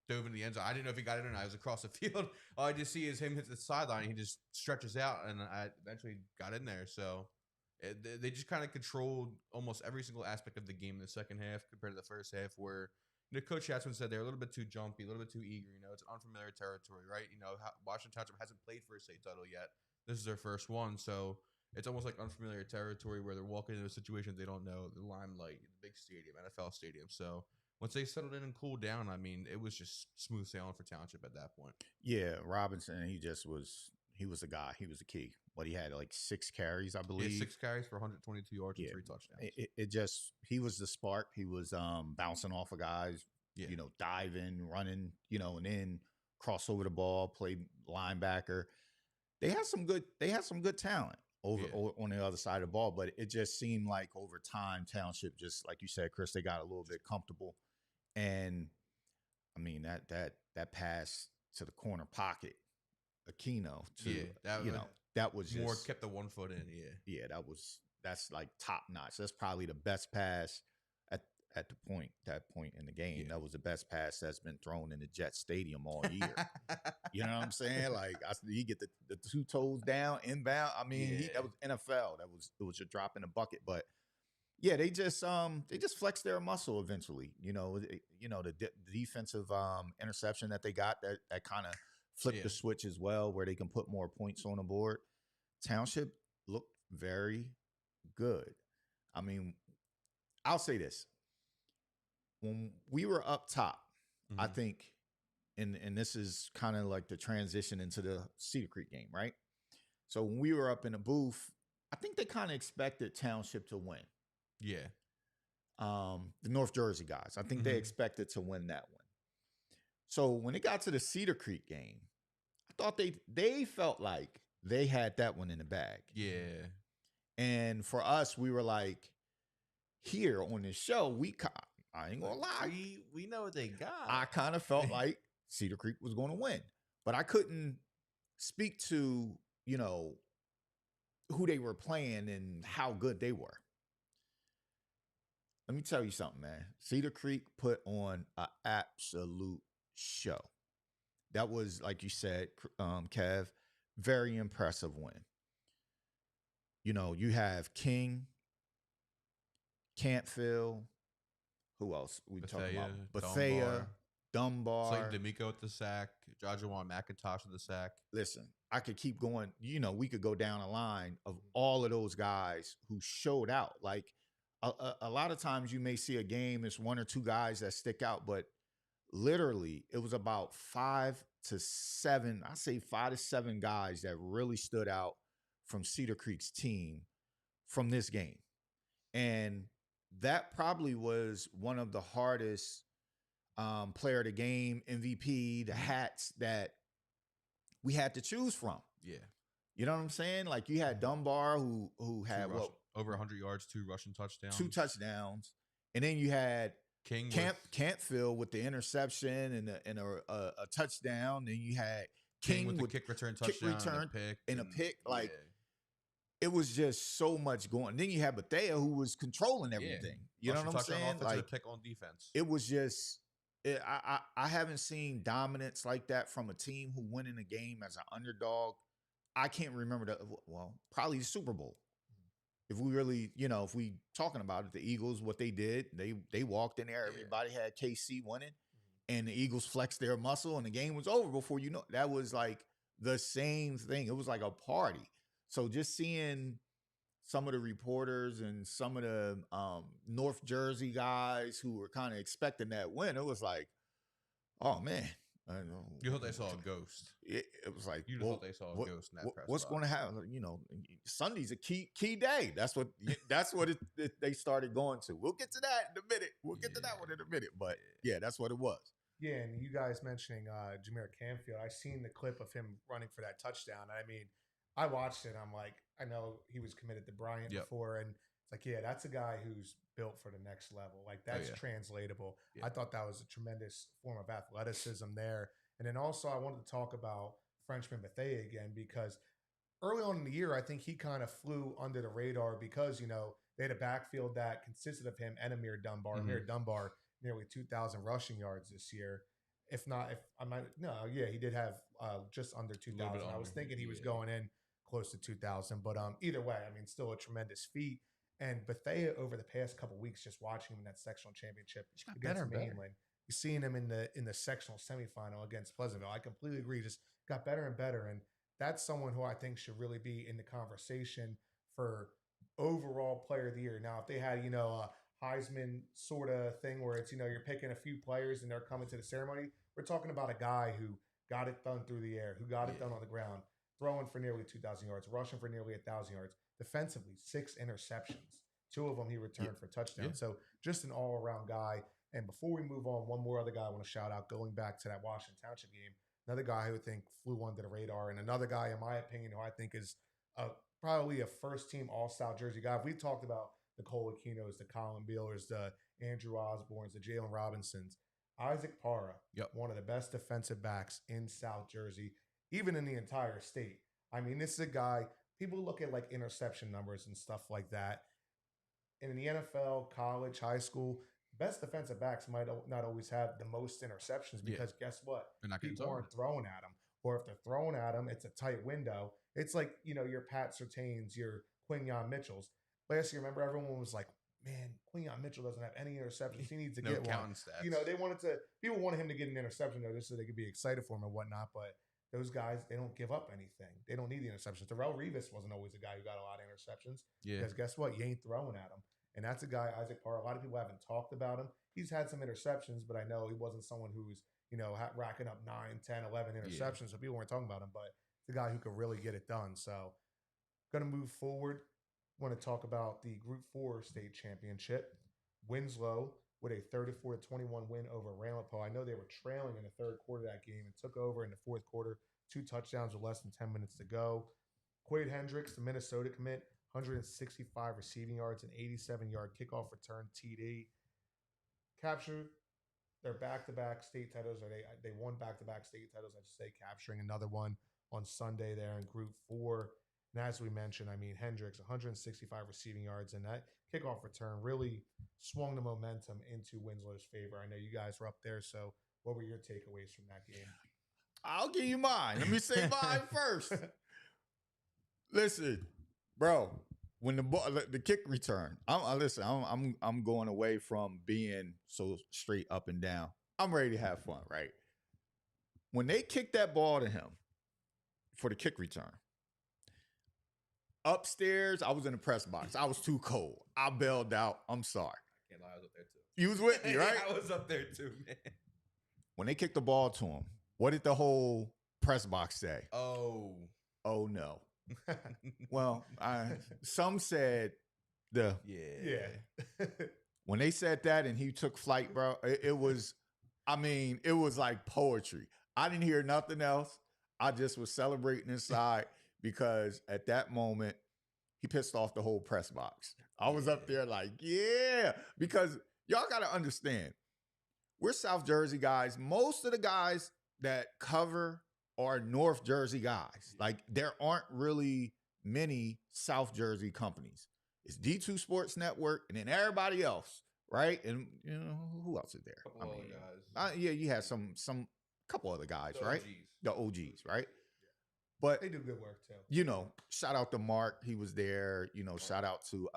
dove in the end zone. I didn't know if he got it or not. I was across the field. All I just see is him hit the sideline. He just stretches out, and I eventually got in there. So they just kind of controlled almost every single aspect of the game in the second half compared to the first half, where Coach Schatzman said they're a little bit too jumpy, a little bit too eager. It's an unfamiliar territory, right? Washington Township hasn't played for a state title yet. This is their first one, so it's almost like unfamiliar territory where they're walking into a situation they don't know. The limelight, the big stadium, NFL stadium. So once they settled in and cooled down, it was just smooth sailing for Township at that point. Yeah, Robinson, he was a guy. He was a key. But he had like 6 carries, I believe. Yeah, 6 carries for 122 yards and 3 touchdowns. He was the spark. He was bouncing off of guys, diving, running, and then cross over the ball, play linebacker. They had some good talent on the other side of the ball, but it just seemed like over time, Township, just like you said, Chris, they got a little bit comfortable. And that pass to the corner pocket, Aquino, that was just Moore kept the 1 foot in. Yeah, that's like top notch. That's probably the best pass at that point in the game. Yeah. That was the best pass that's been thrown in the Jet Stadium all year. You know what I'm saying? Like you get the 2 toes down inbound. That was NFL. It was a drop in the bucket. But Yeah, they just flex their muscle eventually. The defensive interception that they got that kind of flipped the switch as well, where they can put more points on the board. Township looked very good. I mean, I'll say this: when we were up top, I think, and this is kind of like the transition into the Cedar Creek game, right? So when we were up in the booth, I think they kind of expected Township to win. Yeah. The North Jersey guys, I think they expected to win that one. So when it got to the Cedar Creek game, I thought they felt like they had that one in the bag. Yeah. And for us, we were like, here on this show, I ain't gonna lie, we know what they got. I kind of felt like Cedar Creek was going to win, but I couldn't speak to who they were playing and how good they were. Let me tell you something, man. Cedar Creek put on an absolute show. That was, like you said, Kev, very impressive win. You have King, Campfield, who else we talking about? Bethea, Dunbar. Slayton D'Amico with the sack. Jajuan McIntosh with the sack. Listen, I could keep going. We could go down a line of all of those guys who showed out. Like, a lot of times you may see a game, it's one or two guys that stick out, but literally it was about 5 to 7 guys that really stood out from Cedar Creek's team from this game. And that probably was one of the hardest player of the game, MVP, the hats that we had to choose from. Yeah. You know what I'm saying? Like, you had Dunbar who had over 100 yards, 2 rushing touchdowns. 2 touchdowns. And then you had Campfield with the interception and a touchdown. Then you had King with the kick return touchdown and a pick. Like, it was just so much going. Then you had Bethea who was controlling everything. You know what I'm saying? Like, a pick on defense. It was just I haven't seen dominance like that from a team who went in a game as an underdog. I can't remember probably the Super Bowl. If we really, if we talking about it, the Eagles, what they did, they walked in there. Everybody had KC winning, and the Eagles flexed their muscle, and the game was over before you know. That was like the same thing. It was like a party. So just seeing some of the reporters and some of the North Jersey guys who were kind of expecting that win, it was like, oh man. I know. You thought they saw a ghost. It was like, thought they saw a ghost in that press what's going to happen? Sunday's a key day. That's what they started going to. We'll get to that in a minute. We'll get to that one in a minute. But yeah, that's what it was. Yeah, and you guys mentioning Jameer Campfield, I seen the clip of him running for that touchdown. I mean, I watched it. I'm like, I know he was committed to Bryant before, and it's like, yeah, that's a guy who's built for the next level. Like, that's translatable. Yeah. I thought that was a tremendous form of athleticism there. And then also I wanted to talk about Frenchman Bethea again, because early on in the year, I think he kind of flew under the radar because, they had a backfield that consisted of him and Amir Dunbar. Amir Dunbar, nearly 2,000 rushing yards this year. He did have just under 2,000. I was thinking he was going in close to 2,000, but either way, I mean, still a tremendous feat. And Bethea, over the past couple of weeks, just watching him in that sectional championship against Mainland, you're seeing him in the sectional semifinal against Pleasantville. I completely agree. Just got better and better, and that's someone who I think should really be in the conversation for overall player of the year. Now, if they had a Heisman sort of thing where it's you're picking a few players and they're coming to the ceremony, we're talking about a guy who got it done through the air, who got it done on the ground, throwing for nearly 2,000 yards, rushing for nearly 1,000 yards. Defensively, 6 interceptions. 2 of them he returned for touchdowns. So just an all-around guy. And before we move on, one more other guy I want to shout out, going back to that Washington Township game, another guy who I think flew under the radar, and another guy, in my opinion, who I think is probably a first-team all-South Jersey guy. We've talked about the Cole Aquinos, the Colin Bealers, the Andrew Osbornes, the Jalen Robinsons. Isaac Parra, one of the best defensive backs in South Jersey, even in the entire state. I mean, this is a guy, people look at like interception numbers and stuff like that. And in the NFL, college, high school, best defensive backs might not always have the most interceptions because guess what? People aren't throwing at them. Or if they're throwing at them, it's a tight window. It's like, your Pat Surtains, your Quinyon Mitchells. Last year, remember, everyone was like, man, Quinyon Mitchell doesn't have any interceptions. He needs to No get one. counting stats. You know, people wanted him to get an interception notice so they could be excited for him and whatnot, but those guys, they don't give up anything. They don't need the interceptions. Terrell Revis wasn't always a guy who got a lot of interceptions. Yeah. Because guess what? You ain't throwing at him. And that's a guy, Isaac Parr, a lot of people haven't talked about him. He's had some interceptions, but I know he wasn't someone who's, you know, racking up 9, 10, 11 interceptions. So people weren't talking about him, but it's a guy who could really get it done. So going to move forward. Want to talk about the Group 4 state championship. Winslow with a 34-21 win over Ramapo. I know they were trailing in the third quarter of that game and took over in the fourth quarter. 2 touchdowns with less than 10 minutes to go. Quayd Hendryx, the Minnesota commit, 165 receiving yards and 87-yard kickoff return TD. Captured their back-to-back state titles, or they won back-to-back state titles, I should say, capturing another one on Sunday there in Group 4. And as we mentioned, I mean, Hendricks, 165 receiving yards, and that kickoff return really swung the momentum into Winslow's favor. I know you guys were up there, so what were your takeaways from that game? I'll give you mine. Let me say mine first. Listen, bro, when the kick return, I'm going away from being so straight up and down. I'm ready to have fun, right? When they kicked that ball to him for the kick return, upstairs, I was in the press box. I was too cold. I bailed out. I'm sorry. Can't lie, I was up there too. You was with me, right? I was up there too, man. When they kicked the ball to him, what did the whole press box say? Oh no. Well, some said yeah. When they said that and he took flight, bro, it was like poetry. I didn't hear nothing else. I just was celebrating inside because at that moment, he pissed off the whole press box. I was up there like, yeah, because y'all got to understand, we're South Jersey guys. Most of the guys that cover are North Jersey guys. Like, there aren't really many South Jersey companies. It's D2 Sports Network and then everybody else, right? And, you know, who else is there? Couple other guys. Yeah, you had some couple other guys, The right? OGs. The OGs, right? But They do good work, too. you know, shout out to Mark. He was there. You know, shout out to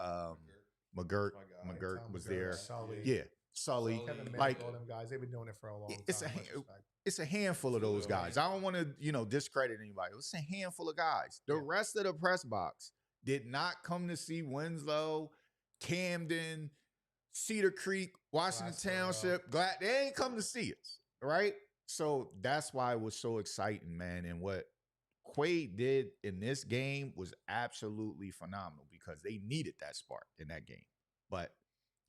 McGirt. My guy. McGirt Tom was McGirt, there. Sully. Yeah, Sully. Kevin Mann, Like, all them guys, they've been doing it for a long it's time. a it's a handful of those guys. I don't want to, you know, discredit anybody. It's a handful of guys. The rest of the press box did not come to see Winslow, Camden, Cedar Creek, Washington Township. They ain't come to see us, right? So that's why it was so exciting, man. And what Quayd did in this game was absolutely phenomenal because they needed that spark in that game. But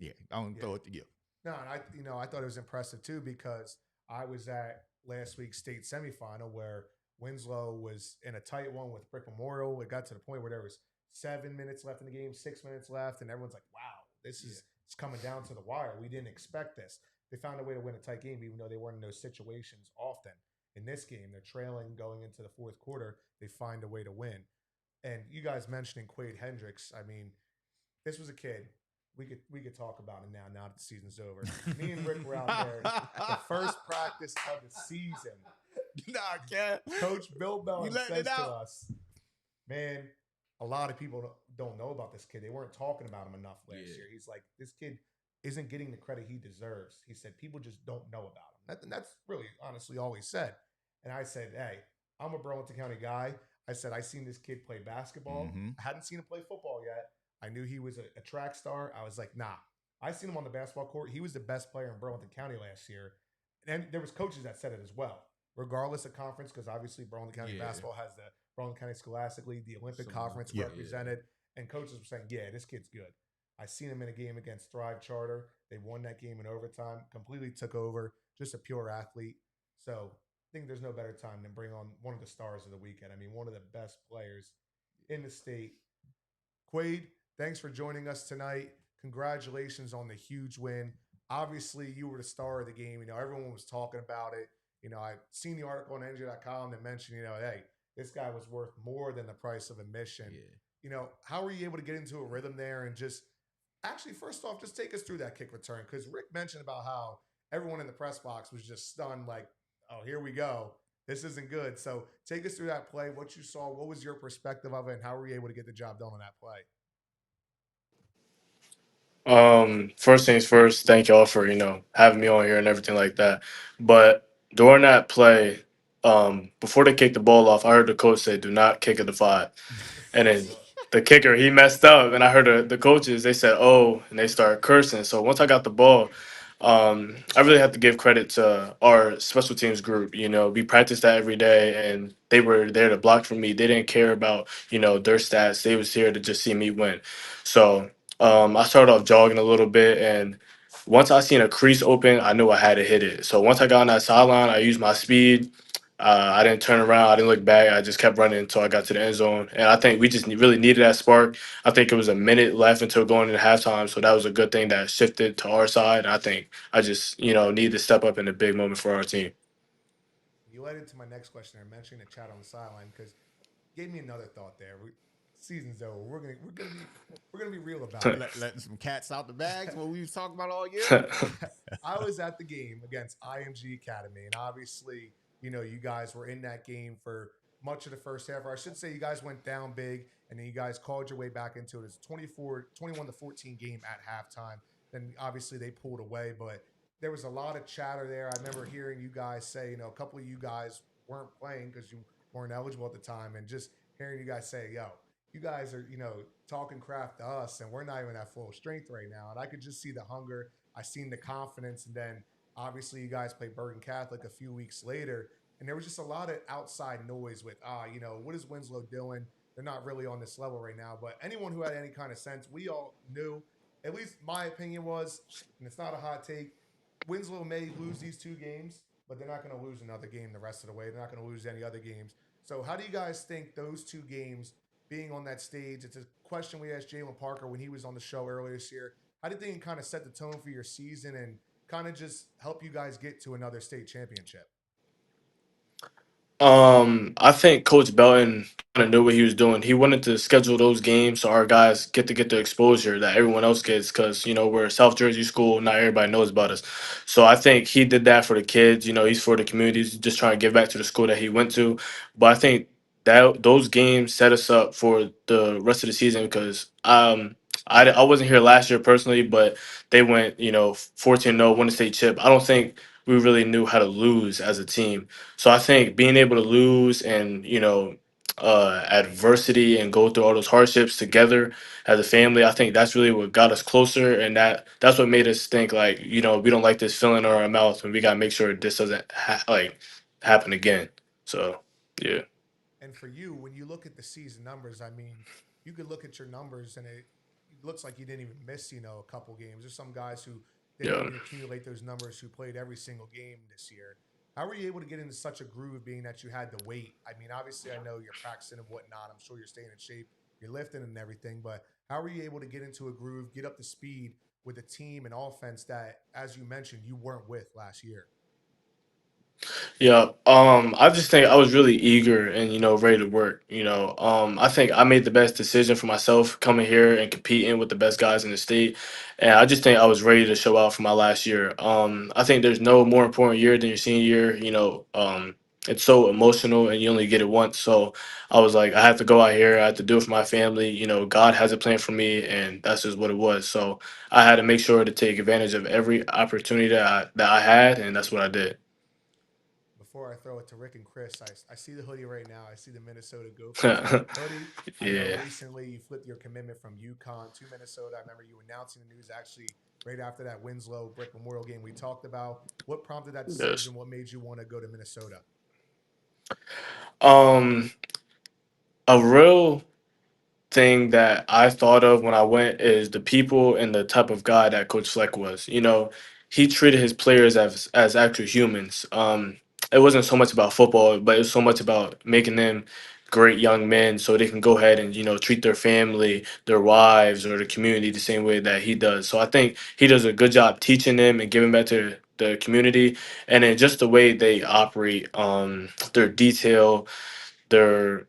yeah, I'm gonna throw it to you. No, and I thought it was impressive too because I was at last week's state semifinal where Winslow was in a tight one with Brick Memorial. It got to the point where there was 7 minutes left in the game, 6 minutes left, and everyone's like, "Wow, this is it's coming down to the wire. We didn't expect this." They found a way to win a tight game, even though they weren't in those situations often. In this game, they're trailing going into the fourth quarter. They find a way to win. And you guys mentioning Quayd Hendryx, I mean, this was a kid. We could talk about him now that the season's over. Me and Rick were out there the first practice of the season. Nah, Cat. Coach Bill Bellin says to out. us, man, a lot of people don't know about this kid. They weren't talking about him enough last year. He's like, this kid isn't getting the credit he deserves. He said, people just don't know about him. That's really honestly all he said. And I said, hey, I'm a Burlington County guy. I said, I seen this kid play basketball. Mhm. I hadn't seen him play football yet. I knew he was a track star. I was like, nah. I seen him on the basketball court. He was the best player in Burlington County last year. And there was coaches that said it as well, regardless of conference, because obviously Burlington County basketball has the Burlington County Scholastic League, the Olympic Conference represented. And coaches were saying, yeah, this kid's good. I seen him in a game against Thrive Charter. They won that game in overtime, completely took over, just a pure athlete. So I think there's no better time than bring on one of the stars of the weekend. I mean, one of the best players in the state. Quayd, thanks for joining us tonight. Congratulations on the huge win. Obviously, you were the star of the game. You know, everyone was talking about it. You know, I've seen the article on NJ.com that mentioned, you know, hey, this guy was worth more than the price of admission. Yeah. You know, how were you able to get into a rhythm there and just actually, first off, just take us through that kick return? Because Rick mentioned about how everyone in the press box was just stunned, like, oh, here we go. This isn't good. So take us through that play, what you saw, what was your perspective of it, and how were you able to get the job done on that play? First things first, thank y'all for, having me on here and everything like that. But during that play, before they kicked the ball off, I heard the coach say, "Do not kick at the 5." And then the kicker, he messed up, and I heard the coaches, they said, "Oh," and they started cursing. So once I got the ball, I really have to give credit to our special teams group. We practiced that every day, and they were there to block for me. They didn't care about, their stats. They was here to just see me win. So I started off jogging a little bit, and once I seen a crease open, I knew I had to hit it. So once I got on that sideline, I used my speed. I didn't turn around. I didn't look back. I just kept running until I got to the end zone. And I think we just really needed that spark. I think it was a minute left until going into halftime. So that was a good thing that shifted to our side. And I think I just, needed to step up in a big moment for our team. You led into my next question. I mentioned the chat on the sideline because gave me another thought there. Season's over. We're gonna be real about it. Letting some cats out the bags, what we was talking about all year. I was at the game against IMG Academy, and obviously, you guys were in that game for much of the first half. Or I should say, you guys went down big, and then you guys called your way back into it. It's 21 to 14 game at halftime. Then obviously they pulled away, but there was a lot of chatter there. I remember hearing you guys say, a couple of you guys weren't playing because you weren't eligible at the time, and just hearing you guys say, "Yo, you guys are, talking crap to us, and we're not even at full strength right now." And I could just see the hunger. I seen the confidence, and then obviously you guys played Bergen Catholic a few weeks later, and there was just a lot of outside noise with, what is Winslow doing? They're not really on this level right now. But anyone who had any kind of sense, we all knew. At least my opinion was, and it's not a hot take, Winslow may lose these two games, but they're not going to lose another game the rest of the way. They're not going to lose any other games. So, how do you guys think those two games being on that stage? It's a question we asked Jalen Parker when he was on the show earlier this year. How do you think it kind of set the tone for your season and kind of just help you guys get to another state championship? I think Coach Belton kind of knew what he was doing. He wanted to schedule those games so our guys get the exposure that everyone else gets because, we're a South Jersey school. Not everybody knows about us. So I think he did that for the kids. He's for the community. He's just trying to give back to the school that he went to. But I think that those games set us up for the rest of the season because I wasn't here last year personally, but they went, 14-0, won the state chip. I don't think we really knew how to lose as a team. So I think being able to lose and adversity and go through all those hardships together as a family, I think that's really what got us closer, and that's what made us think like we don't like this feeling in our mouth, and we gotta make sure this doesn't happen again. So yeah, And for you, when you look at the season numbers, I mean, you could look at your numbers and it looks like you didn't even miss, a couple games. There's some guys who didn't yeah. even accumulate those numbers who played every single game this year. How were you able to get into such a groove being that you had to wait? I mean, obviously, I know you're practicing and whatnot. I'm sure you're staying in shape, you're lifting and everything, but how were you able to get into a groove, get up to speed with a team and offense that, as you mentioned, you weren't with last year? Yeah, I just think I was really eager and ready to work. I think I made the best decision for myself coming here and competing with the best guys in the state, and I just think I was ready to show out for my last year. I think there's no more important year than your senior year. It's so emotional and you only get it once. So I was like, I have to go out here. I have to do it for my family. God has a plan for me, and that's just what it was. So I had to make sure to take advantage of every opportunity that I had, and that's what I did. Before I throw it to Rick and Chris, I see the hoodie right now. I see the Minnesota Gophers hoodie. I know Yeah. recently you flipped your commitment from UConn to Minnesota. I remember you announcing the news actually right after that Winslow Brick Memorial game we talked about. What prompted that Yes. decision? What made you want to go to Minnesota? Um, a real thing that I thought of when I went is the people and the type of guy that Coach Fleck was. He treated his players as actual humans. It wasn't so much about football, but it was so much about making them great young men so they can go ahead and treat their family, their wives, or the community the same way that he does. So I think he does a good job teaching them and giving back to the community, and then just the way they operate, their detail, their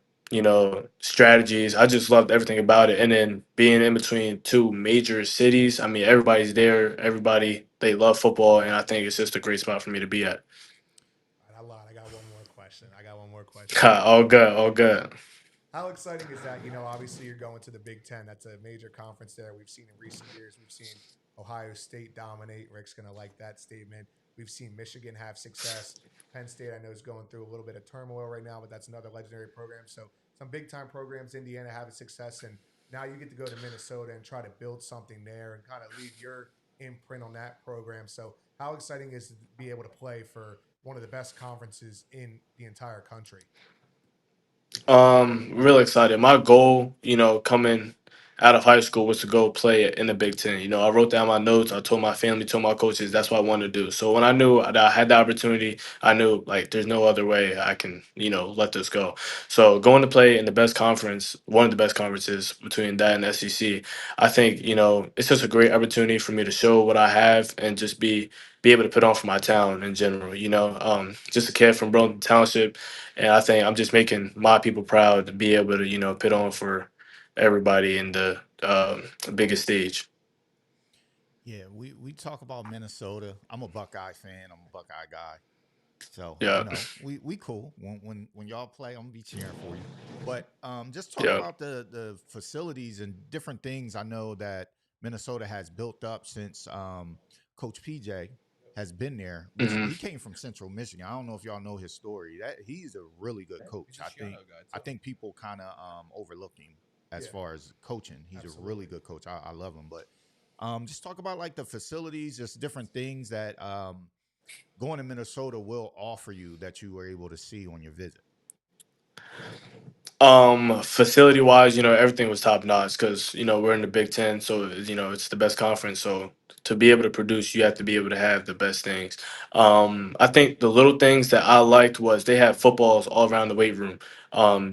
strategies. I just loved everything about it. And then being in between two major cities, I mean, everybody's there. Everybody, they love football, and I think it's just a great spot for me to be at. All right, I lied. I got one more question. I got one more question. All good, all good. How exciting is that? Obviously you're going to the Big Ten. That's a major conference there. We've seen in recent years. We've seen Ohio State dominate. Rick's gonna like that statement. We've seen Michigan have success. Penn State, I know, is going through a little bit of turmoil right now, but that's another legendary program. So some big time programs, Indiana having success, and now you get to go to Minnesota and try to build something there and kind of leave your imprint on that program. So how exciting is it to be able to play for one of the best conferences in the entire country? Real excited. My goal, coming out of high school was to go play in the Big Ten. I wrote down my notes. I told my family, told my coaches that's what I wanted to do. So when I knew that I had the opportunity, I knew like there's no other way I can, let this go. So going to play in the best conference, one of the best conferences between that and SEC, I think, it's just a great opportunity for me to show what I have and just be able to put on for my town in general. Just a kid from Burlington Township, and I think I'm just making my people proud to be able to, put on for everybody in the biggest stage. Yeah, we talk about Minnesota. I'm a Buckeye fan. I'm a Buckeye guy. So Yeah, we cool. When y'all play, I'm gonna be cheering for you. But just talk yeah, about the facilities and different things. I know that Minnesota has built up since Coach PJ has been there. Which hmm he came from Central Michigan. I don't know if y'all know his story. That he's a really good coach. He's a Chicago guy I too. think people kind of overlook him as Yeah, far as coaching. He's a really absolutely. good coach. I love him. But just talk about like the facilities, just different things that going to Minnesota will offer you that you were able to see on your visit. Facility wise, everything was top notch because we're in the Big Ten, so it's the best conference. So to be able to produce, you have to be able to have the best things. I think the little things that I liked was they have footballs all around the weight room,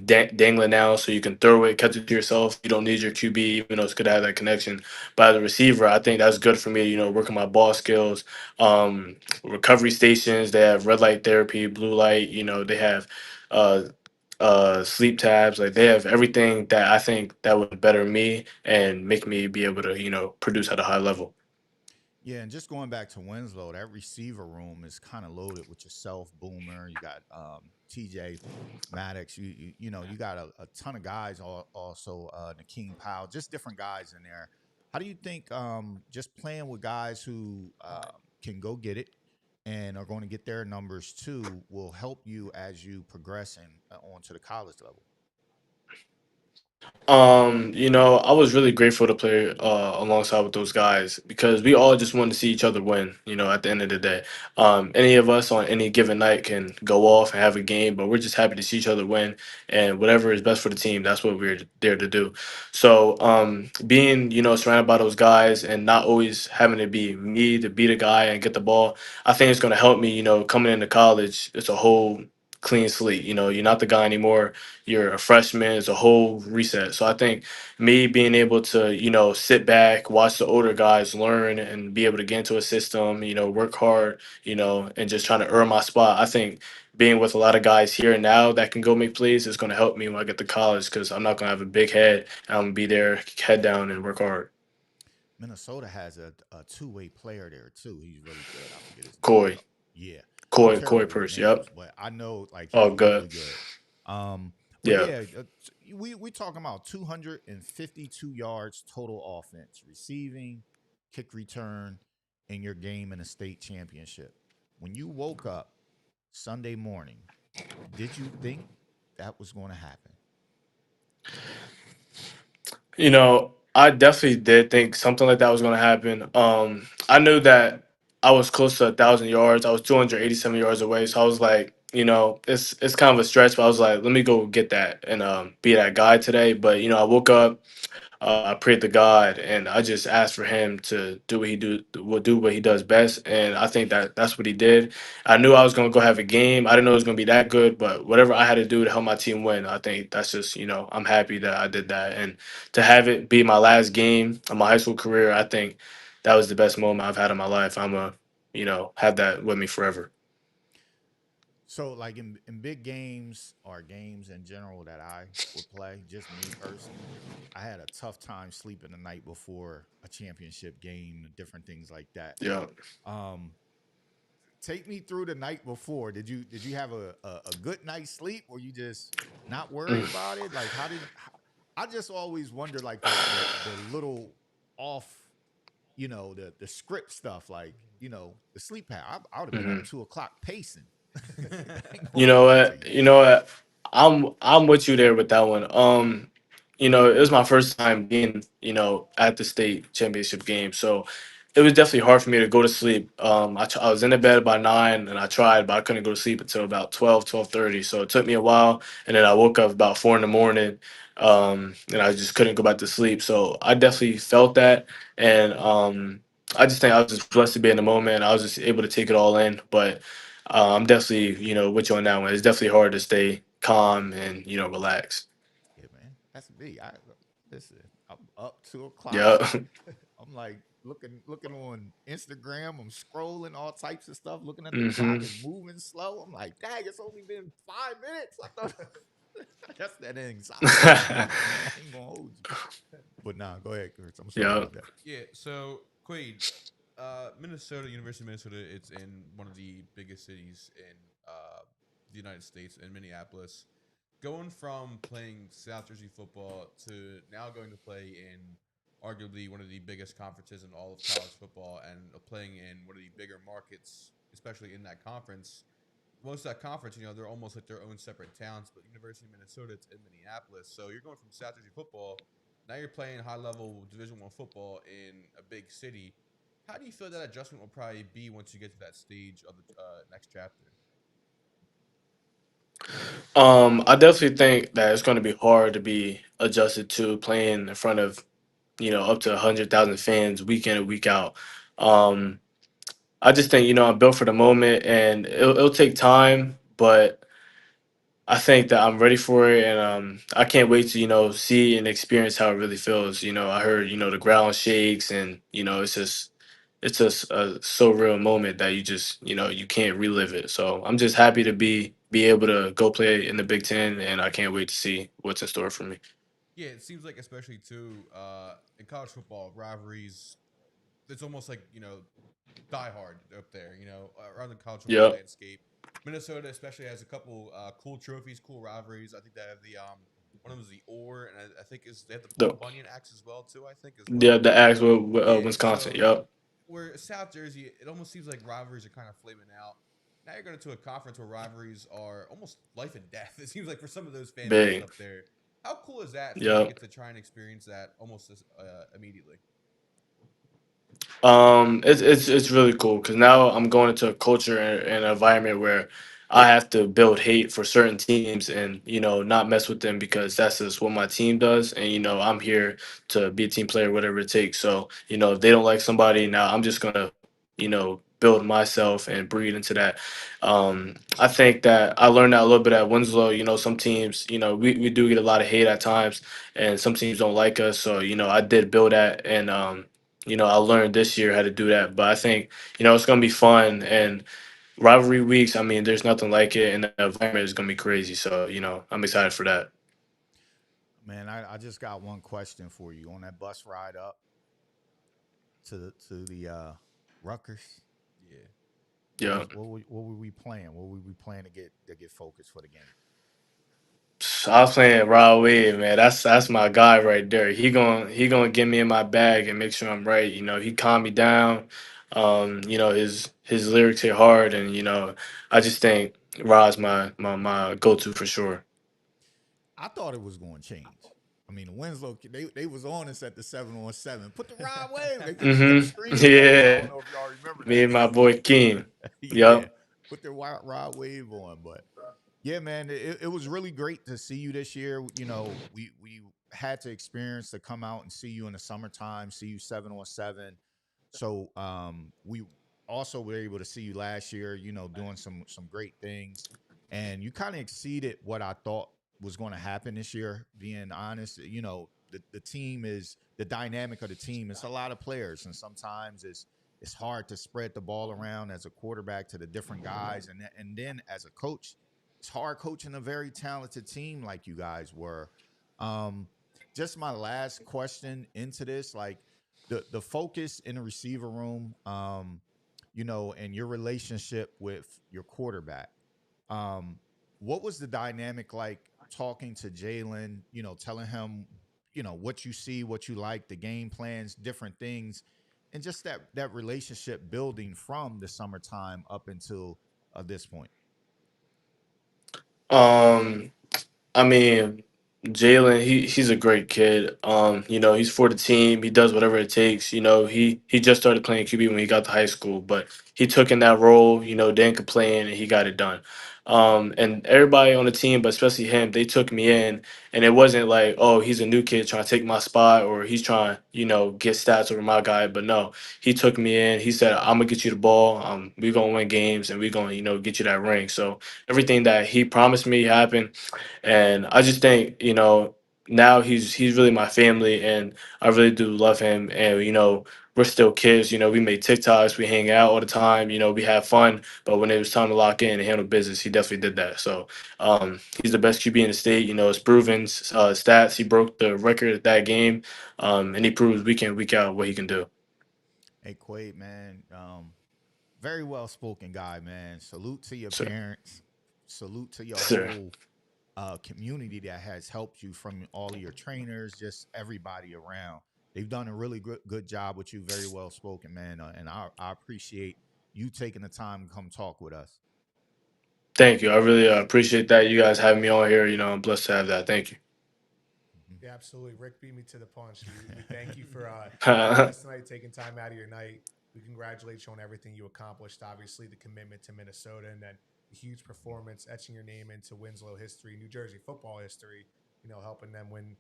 dangling now, so you can throw it, catch it to yourself. You don't need your QB, even though it's good to have that connection. But as a receiver, I think that's good for me. Working my ball skills. Recovery stations. They have red light therapy, blue light. They have. Uh, sleep tabs. Like they have everything that I think that would better me and make me be able to, produce at a high level. Yeah, and just going back to Winslow, that receiver room is kind of loaded with yourself, Boomer. You got TJ Maddox. You got a ton of guys. Also, Nakeem Powell, just different guys in there. How do you think just playing with guys who can go get it and are going to get their numbers too will help you as you progress and on to the college level? I was really grateful to play alongside with those guys because we all just wanted to see each other win, at the end of the day. Any of us on any given night can go off and have a game, but we're just happy to see each other win and whatever is best for the team, that's what we're there to do. So, being, surrounded by those guys and not always having to be me to be the guy and get the ball, I think it's going to help me, coming into college. It's a whole clean slate. You're not the guy anymore, you're a freshman. It's a whole reset. So I think me being able to, sit back, watch the older guys learn and be able to get into a system, work hard, and just trying to earn my spot. I think being with a lot of guys here and now that can go make plays is going to help me when I get to college because I'm not going to have a big head. I'm going to be there, head down, and work hard. Minnesota has a two-way player there too. He's really good. I forget his name Corey, though. Yeah, I'm Corey terrible with Purse. Yep. names, but I know like Oh, he's good. really good. Um, but Yeah. yeah, we talking about 252 yards total offense, receiving, kick return in your game in a state championship. When you woke up Sunday morning, did you think that was going to happen? I definitely did think something like that was going to happen. I knew that I was close to 1,000 yards. I was 287 yards away, so I was like, it's kind of a stretch, but I was like, let me go get that and be that guy today. But I woke up. I prayed to God, and I just asked for Him to do what He does best, and I think that that's what He did. I knew I was gonna go have a game. I didn't know it was gonna be that good, but whatever I had to do to help my team win, I think that's just I'm happy that I did that, and to have it be my last game of my high school career, I think that was the best moment I've had in my life. I'm a have that with me forever. So, like in big games or games in general that I would play, just me personally, I had a tough time sleeping the night before a championship game, different things like that. Yeah. Um, take me through the night before. Did you have a good night's sleep? Were you just not worried Mm. about it? Like I just always wonder like the little off, the script stuff, like, the sleep pattern. I would have been up Mhm. 2 o'clock pacing. I ain't You gonna know lie to what? you. You know what? I'm with you there with that one. It was my first time being, at the state championship game, so it was definitely hard for me to go to sleep. I was in the bed by 9, and I tried, but I couldn't go to sleep until about 12:30. So it took me a while, and then I woke up about 4 in the morning, and I just couldn't go back to sleep. So I definitely felt that, and I just think I was just blessed to be in the moment. I was just able to take it all in, but. I'm definitely, with you on that one. It's definitely hard to stay calm and, relax. Yeah, man. That's me. Listen, I'm up 2 o'clock. Yeah. I'm like looking on Instagram. I'm scrolling all types of stuff, looking at the clock. hmm It's moving slow. I'm like, dang, it's only been 5 minutes. I thought that's that anxiety kicking in, man. I ain't gonna hold you. But nah, go ahead, Chris. I'm sorry yeah. about that. Yeah. So Quaid, Minnesota, University of Minnesota. It's in one of the biggest cities in the United States, in Minneapolis. Going from playing South Jersey football to now going to play in arguably one of the biggest conferences in all of college football, and playing in one of the bigger markets, especially in that conference. Most of that conference, they're almost like their own separate towns. But University of Minnesota, it's in Minneapolis, so you're going from South Jersey football. Now you're playing high level Division One football in a big city. How do you feel that adjustment will probably be once you get to that stage of the next chapter? I definitely think that it's going to be hard to be adjusted to playing in front of, up to 100,000 fans week in and week out. Um, I just think, I'm built for the moment, and it'll take time, but I think that I'm ready for it, and I can't wait to see and experience how it really feels. I heard the ground shakes, and it's just a so real moment that you just you can't relive it. So I'm just happy to be able to go play in the Big Ten, and I can't wait to see what's in store for me. Yeah, it seems like especially too in college football rivalries. It's almost like die hard up there. Around the college football Yep, landscape. Minnesota especially has a couple cool trophies, cool rivalries. I think they have the one of them is the Orr, and I think is they have the the Paul Bunyan Axe as well too. I think as the well. the Axe with Yeah, Wisconsin. so Yep, where South Jersey, it almost seems like rivalries are kind of flaming out. Now you're going to a conference where rivalries are almost life and death. It seems like for some of those fan bases big. up there. How cool is that for you to Yep. get to try and experience that almost immediately? It's really cool because now I'm going into a culture and an environment where I have to build hate for certain teams and not mess with them because that's just what my team does, and I'm here to be a team player, whatever it takes. So if they don't like somebody, now I'm just gonna build myself and breed into that. I think that I learned that a little bit at Winslow. Some teams, we do get a lot of hate at times, and some teams don't like us. So I did build that, and I learned this year how to do that. But I think, it's going to be fun. And rivalry weeks, I mean, there's nothing like it. And the environment is going to be crazy. So, I'm excited for that. Man, I just got one question for you on that bus ride up to the Rutgers. Yeah. Yeah. What were we playing? What were we playing to get focused for the game? I was playing Rod Wave, man. That's my guy right there. He gonna get me in my bag and make sure I'm right. He calmed me down. His lyrics hit hard, and I just think Rod's my go to for sure. I thought it was going to change. I mean, the Winslow they was on us at the 7-on-7. Put the ride wave. They kept screaming at us. I Yeah. don't know if y'all remember Me and my that. boy Keem. Yeah, Yep. put the ride wave on. But yeah, man, it was really great to see you this year. We had to experience to come out and see you in the summertime, see you 7-on-7. So we also were able to see you last year, doing some great things. And you kind of exceeded what I thought was going to happen this year, being honest. The team is the dynamic of the team. It's a lot of players, and sometimes it's hard to spread the ball around as a quarterback to the different guys, and then as a coach, it's hard coaching a very talented team like you guys were. Um, just my last question into this, like the focus in the receiver room. and your relationship with your quarterback. What was the dynamic like talking to Jalen, telling him, what you see, what you like, the game plans, different things, and just that relationship building from the summertime up until this point? Um, I mean, Jalen, he's a great kid. He's for the team. He does whatever it takes. He just started playing QB when he got to high school, but he took in that role. Didn't complain, and he got it done. And everybody on the team, but especially him, they took me in, and it wasn't like, oh, he's a new kid trying to take my spot, or he's trying, get stats over my guy. But no, he took me in. He said, I'm gonna get you the ball. We're gonna win games, and we're gonna, get you that ring. So everything that he promised me happened. And I just think, now he's really my family, and I really do love him. And we're still kids. We make TikToks, we hang out all the time. We have fun. But when it was time to lock in and handle business, he definitely did that. So he's the best QB in the state. It's proven stats. He broke the record at that game, and he proves week in, week out what he can do. Hey, Quayd, man, very well spoken guy, man. Salute to your Sir. parents. Salute to your Sir. whole community that has helped you, from all of your trainers, just everybody around. They've done a really good job with you. Very well spoken, man. And I appreciate you taking the time to come talk with us. Thank you. I really appreciate that. You guys having me on here. I'm blessed to have that. Thank you. Yeah, absolutely. Rick beat me to the punch. We thank you for joining us tonight, taking time out of your night. We congratulate you on everything you accomplished. Obviously, the commitment to Minnesota, and then the huge performance, etching your name into Winslow history, New Jersey football history. Helping them win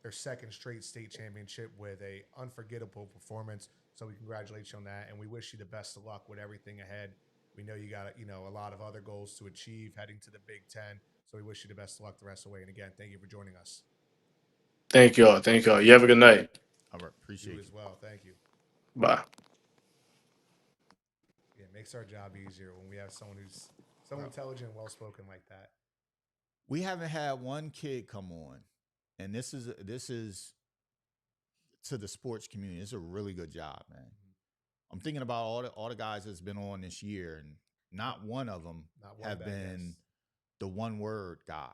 their second straight state championship with a unforgettable performance. So we congratulate you on that, and we wish you the best of luck with everything ahead. We know you got a lot of other goals to achieve heading to the Big Ten. So we wish you the best of luck the rest of the way. And again, thank you for joining us. Thank you all. Thank you all. You have a good night. All right, appreciate you as well. Thank you. Bye. Yeah, it makes our job easier when we have someone who's so intelligent and well spoken like that. We haven't had one kid come on, and this is to the sports community. It's a really good job, man. I'm thinking about all the guys that's been on this year, and not one of them have been the one word guy.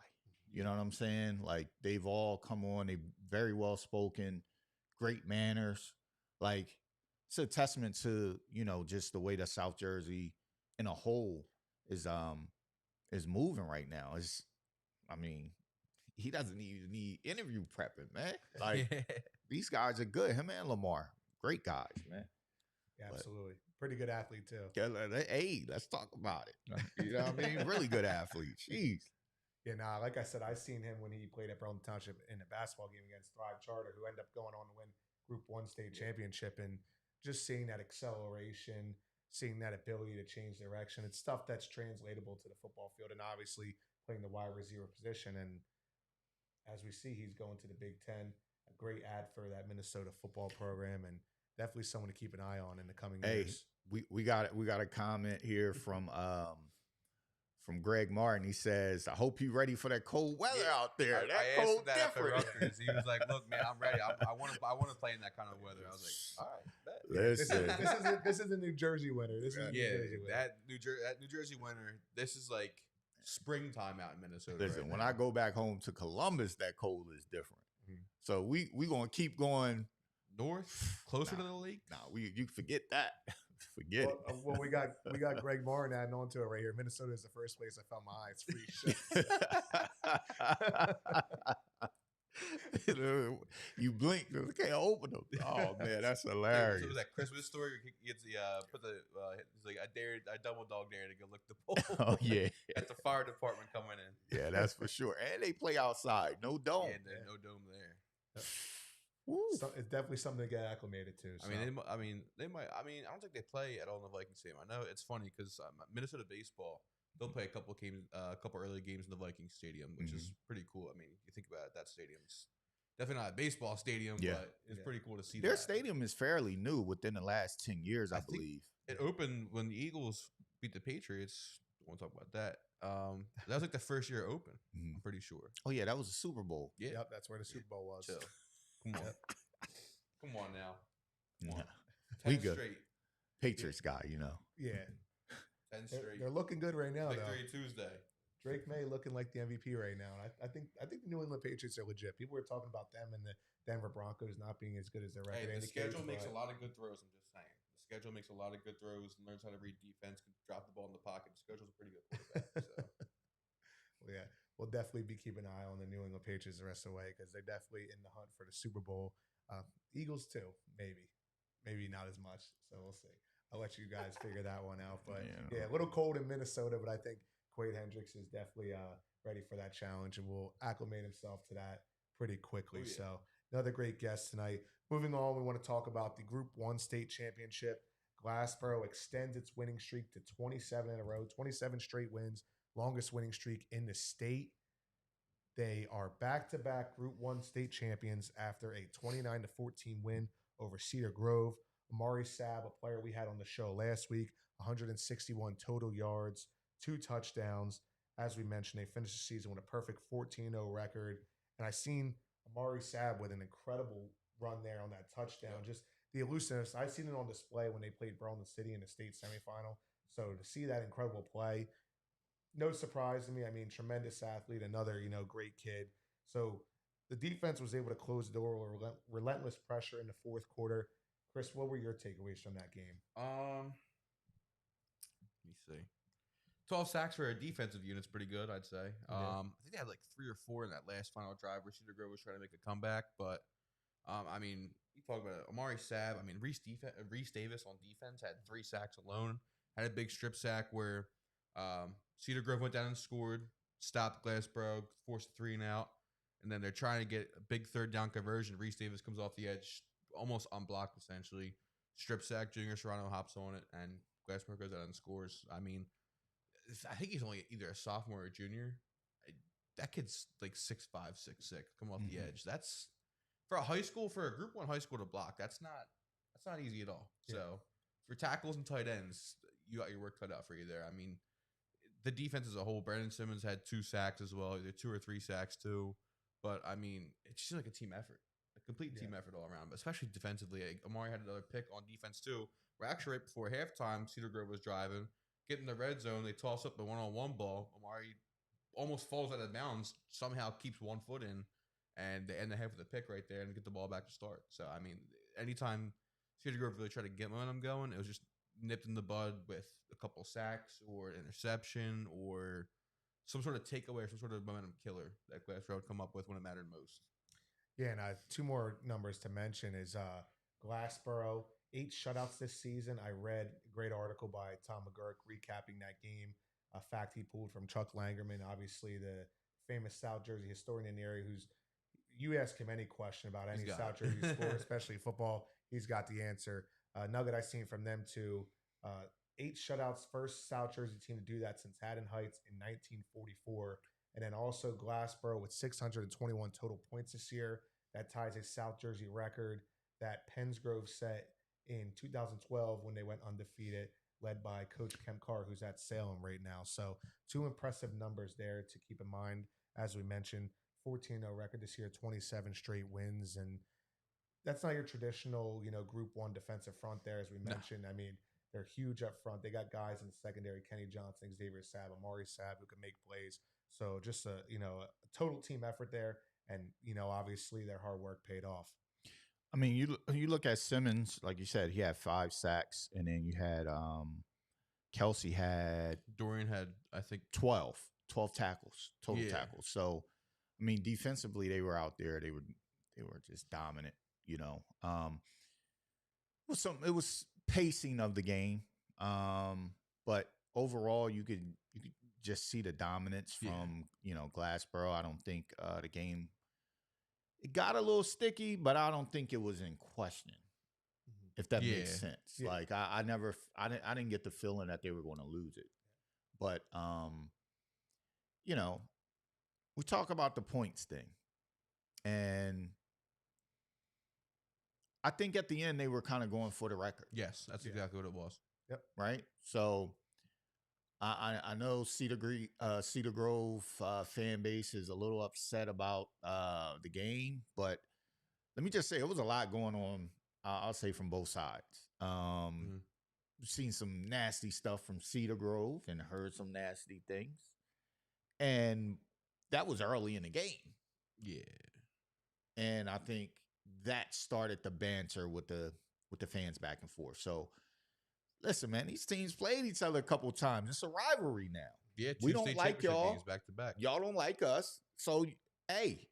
You know what I'm saying? Like, they've all come on. They very well spoken, great manners. Like, it's a testament to just the way that South Jersey in a whole is moving right now. He doesn't even need interview prepping, man. Like, these guys are good. Him and Lamar, great guys, man. Yeah, absolutely. Pretty good athlete too. Hey, let's talk about it. You know what I mean? Really good athlete. Jeez. Yeah, like I said, I seen him when he played at Burlington Township in a basketball game against Thrive Charter, who ended up going on to win Group 1 state championship. And just seeing that acceleration, seeing that ability to change direction, it's stuff that's translatable to the football field. And obviously playing the wide receiver position. And as we see, he's going to the Big Ten. A great ad for that Minnesota football program, and definitely someone to keep an eye on in the coming years. We got a comment here from Greg Martin. He says, "I hope you're ready for that cold weather out there. I cold asked that different." after Rutgers. He was like, "Look, man, I'm ready. I want to play in that kind of weather." I was like, "All right, Listen, This is a New Jersey winter. This is a New Jersey winter. that New Jersey winter. This is like springtime out in Minnesota." listen. Right When now. I go back home to Columbus, that cold is different. Mhm. So we gonna keep going north, closer to the lake. you forget that. Forget it. Well, we got Greg Martin adding on to it right here. Minnesota is the first place I found my eyes free shit. You blink, you can't open them. Oh man, that's hilarious. So it was that Christmas story. He gets the he's like, I double dog dare to go lick the pole. Oh yeah, At the fire department coming in. Yeah, that's for sure. And they play outside, no dome. Yeah, no dome there. So it's definitely something to get acclimated to. So. I mean, they might. I don't think they play at all in the Vikings stadium. I know it's funny because Minnesota baseball, they'll play a couple early games in the Vikings stadium, which is pretty cool. I mean, you think about it, that stadium's definitely not a baseball stadium, but it's pretty cool to see. Their stadium is fairly new, within the last 10 years, I believe. It opened when the Eagles beat the Patriots. I won't talk about that. That was like the first year it opened. I'm pretty sure. Oh yeah, that was the Super Bowl. Yeah, Yep, that's where the Super Bowl was. Chill. Come on. Come on now. Yeah. 10 We good. straight. Patriots guy, you know. Yeah, 10 straight. they're looking good right now, Victory though. Tuesday. Drake May looking like the MVP right now. And I think the New England Patriots are legit. People were talking about them and the Denver Broncos not being as good as their record Hey, the indicates. schedule makes a lot of good throws. I'm just saying. The schedule makes a lot of good throws. Learns how to read defense. Can drop the ball in the pocket. The schedule's a pretty good quarterback. So. Well, yeah, we'll definitely be keeping an eye on the New England Patriots the rest of the way because they're definitely in the hunt for the Super Bowl. Eagles too, maybe not as much. So we'll see. I'll let you guys figure that one out. But yeah, a little cold in Minnesota, but I think Quayd Hendryx is definitely ready for that challenge and will acclimate himself to that pretty quickly. Oh, yeah. So another great guest tonight. Moving on, we want to talk about the Group 1 state championship. Glassboro extends its winning streak to 27 in a row, 27 straight wins, longest winning streak in the state. They are back-to-back Group 1 state champions after a 29-14 win over Cedar Grove. Amari Sabb, a player we had on the show last week, 161 total yards, 2 touchdowns. As we mentioned, they finished the season with a perfect 14-0 record. And I seen Amari Sabb with an incredible run there on that touchdown. Yep. Just the elusiveness. I seen it on display when they played Burlington City in the state semifinal. So to see that incredible play, no surprise to me. I mean, tremendous athlete, another, great kid. So the defense was able to close the door with relentless pressure in the fourth quarter. Chris, what were your takeaways from that game? Let me see. 12 sacks for a defensive unit's pretty good, I'd say. I think they had like 3 or 4 in that last final drive where Cedar Grove was trying to make a comeback. But, you talk about it. Amari Sabb. Reese Davis on defense had 3 sacks alone. Had a big strip sack where Cedar Grove went down and scored, stopped Glassboro, forced a 3-and-out. And then they're trying to get a big third down conversion. Reese Davis comes off the edge, almost unblocked essentially. Strip sack, Junior Serrano hops on it, and Glassboro goes out and scores. I think he's only either a sophomore or a junior. That kid's like 6'5", 6'6", come off the edge. That's for a Group 1 high school to block. That's not easy at all. Yeah. So for tackles and tight ends, you got your work cut out for you there. The defense as a whole, Brandon Simmons had 2 sacks as well, either 2 or 3 sacks too. But it's just like a team effort, a complete team effort all around. But especially defensively, Amari had another pick on defense too. Where actually right before halftime, Cedar Grove was driving. Get in the red zone, they toss up the one-on-one ball. Amari almost falls out of bounds, somehow keeps 1 foot in, and they end the half with a pick right there and get the ball back to start. So, anytime Cedar Grove really tried to get momentum going, it was just nipped in the bud with a couple sacks or an interception or some sort of takeaway or some sort of momentum killer that Glassboro would come up with when it mattered most. Yeah, and 2 more numbers to mention is Glassboro, 8 shutouts this season. I read a great article by Tom McGurk recapping that game, a fact he pulled from Chuck Langerman, obviously the famous South Jersey historian in the area you ask him any question about any South Jersey sport, especially football, he's got the answer. Nugget I seen from them too, 8 shutouts, first South Jersey team to do that since Haddon Heights in 1944. And then also Glassboro with 621 total points this year. That ties a South Jersey record that Pennsgrove set in 2012 when they went undefeated, led by Coach Kemp Carr, who's at Salem right now. So 2 impressive numbers there to keep in mind. As we mentioned, 14-0 record this year, 27 straight wins. And that's not your traditional, Group 1 defensive front there, as we mentioned. No. They're huge up front. They got guys in the secondary, Kenny Johnson, Xavier Sabb, Amari Sabb, who can make plays. So just a total team effort there. And, obviously their hard work paid off. You look at Simmons, like you said, he had 5 sacks, and then you had Kelsey Dorian had, I think, 12 tackles, total tackles. So, defensively they were out there. They were just dominant, It was pacing of the game. But overall you could just see the dominance from, Glassboro. I don't think the game, it got a little sticky, but I don't think it was in question, if that makes sense. Yeah. Like I didn't get the feeling that they were going to lose it. But, we talk about the points thing, and I think at the end they were kind of going for the record. Yes, that's exactly what it was. Yep. Right. So I know Cedar Grove fan base is a little upset about the game, but let me just say it was a lot going on. I'll say from both sides. seen some nasty stuff from Cedar Grove and heard some nasty things. And that was early in the game. Yeah. And I think that started the banter with the fans back and forth. So listen, man, these teams played each other a couple times. It's a rivalry now. Yeah, we 2 don't state like championship y'all. games back to back. Y'all don't like us. So hey,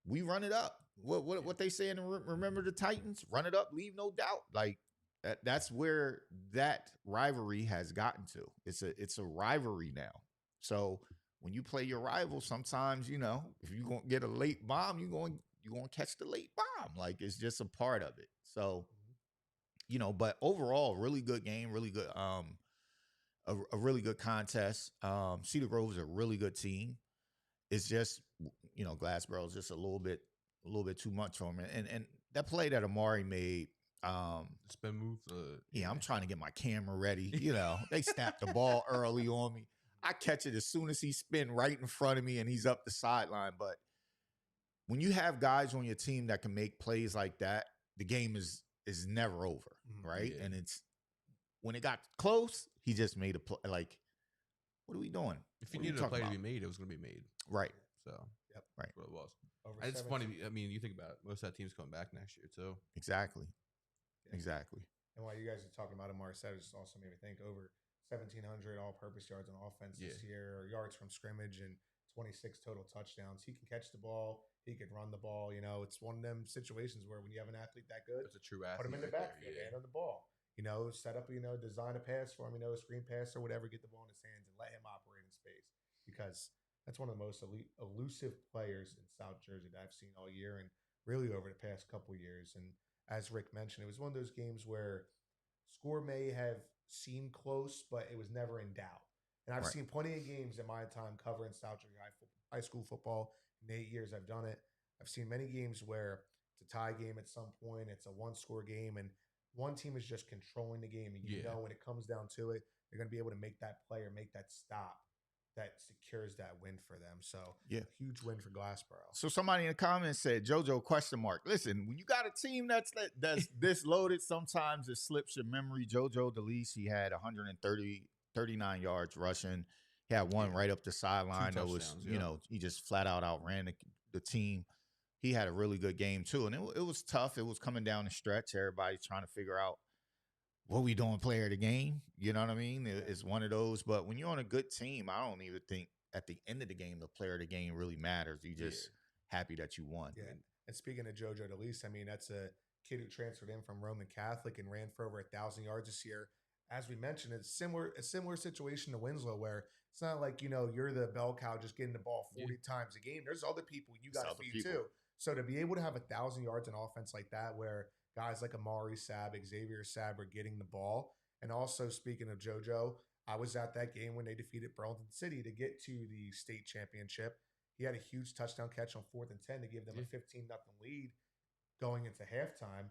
we run it up. What they say in Remember the Titans? Run it up, leave no doubt. Like that's where that rivalry has gotten to. It's a rivalry now. So when you play your rival, sometimes, you know, if you're gonna get a late bomb, you're going to catch the late bomb. Like it's just a part of it. So, you know, but overall, really good game, really good, a really good contest. Cedar Grove is a really good team. It's just, you know, Glassboro is just a little bit too much for him. And that play that Amari made, spin move. Yeah, I'm trying to get my camera ready. You know, they snapped the ball early on me. I catch it as soon as he spin right in front of me and he's up the sideline. But when you have guys on your team that can make plays like that, the game is never over, right? Yeah. And it's when it got close, he just made a play. Like, what are we doing? If you needed a play to be made, it was going to be made. Right. So, yep. Right. What it was. Over It's funny. I mean, you think about it. Most of that team's coming back next year, too. Exactly. Yeah. Exactly. And while you guys are talking about Amari said, it just also made me think over 1,700 all-purpose yards on offense this year, or yards from scrimmage, and 26 total touchdowns. He can catch the ball. He can run the ball. You know, it's one of them situations where when you have an athlete that good, it's a true athlete. Put him in the backfield, hand on the ball. You know, set up, you know, design a pass for him, you know, a screen pass or whatever, get the ball in his hands and let him operate in space. Because that's one of the most elusive players in South Jersey that I've seen all year and really over the past couple of years. And as Rick mentioned, it was one of those games where score may have seemed close, but it was never in doubt. And I've seen plenty of games in my time covering South Jersey high school football. In 8 years I've done it. I've seen many games where it's a tie game at some point. It's a one-score game, and one team is just controlling the game. And you know when it comes down to it, they're going to be able to make that play or make that stop that secures that win for them. So, huge win for Glassboro. So somebody in the comments said, JoJo ? Listen, when you got a team that's this loaded, sometimes it slips your memory. JoJo DeLeese, he had 139 yards rushing. He had one right up the sideline that was, you know, he just flat out outran the team. He had a really good game too. And it was tough. It was coming down the stretch. Everybody's trying to figure out what we doing player of the game. You know what I mean? It's one of those. But when you're on a good team, I don't even think at the end of the game, the player of the game really matters. You just happy that you won. Yeah. And speaking of JoJo DeLeese, I mean, that's a kid who transferred in from Roman Catholic and ran for over 1,000 yards this year. As we mentioned, it's a similar situation to Winslow, where it's not like, you know, you're the bell cow just getting the ball 40 times a game. There's other people you got to feed too. So to be able to have 1,000 yards in offense like that, where guys like Amari Sab, Xavier Sab are getting the ball. And also, speaking of JoJo, I was at that game when they defeated Burlington City to get to the state championship. He had a huge touchdown catch on 4th and 10 to give them a 15-0 lead going into halftime.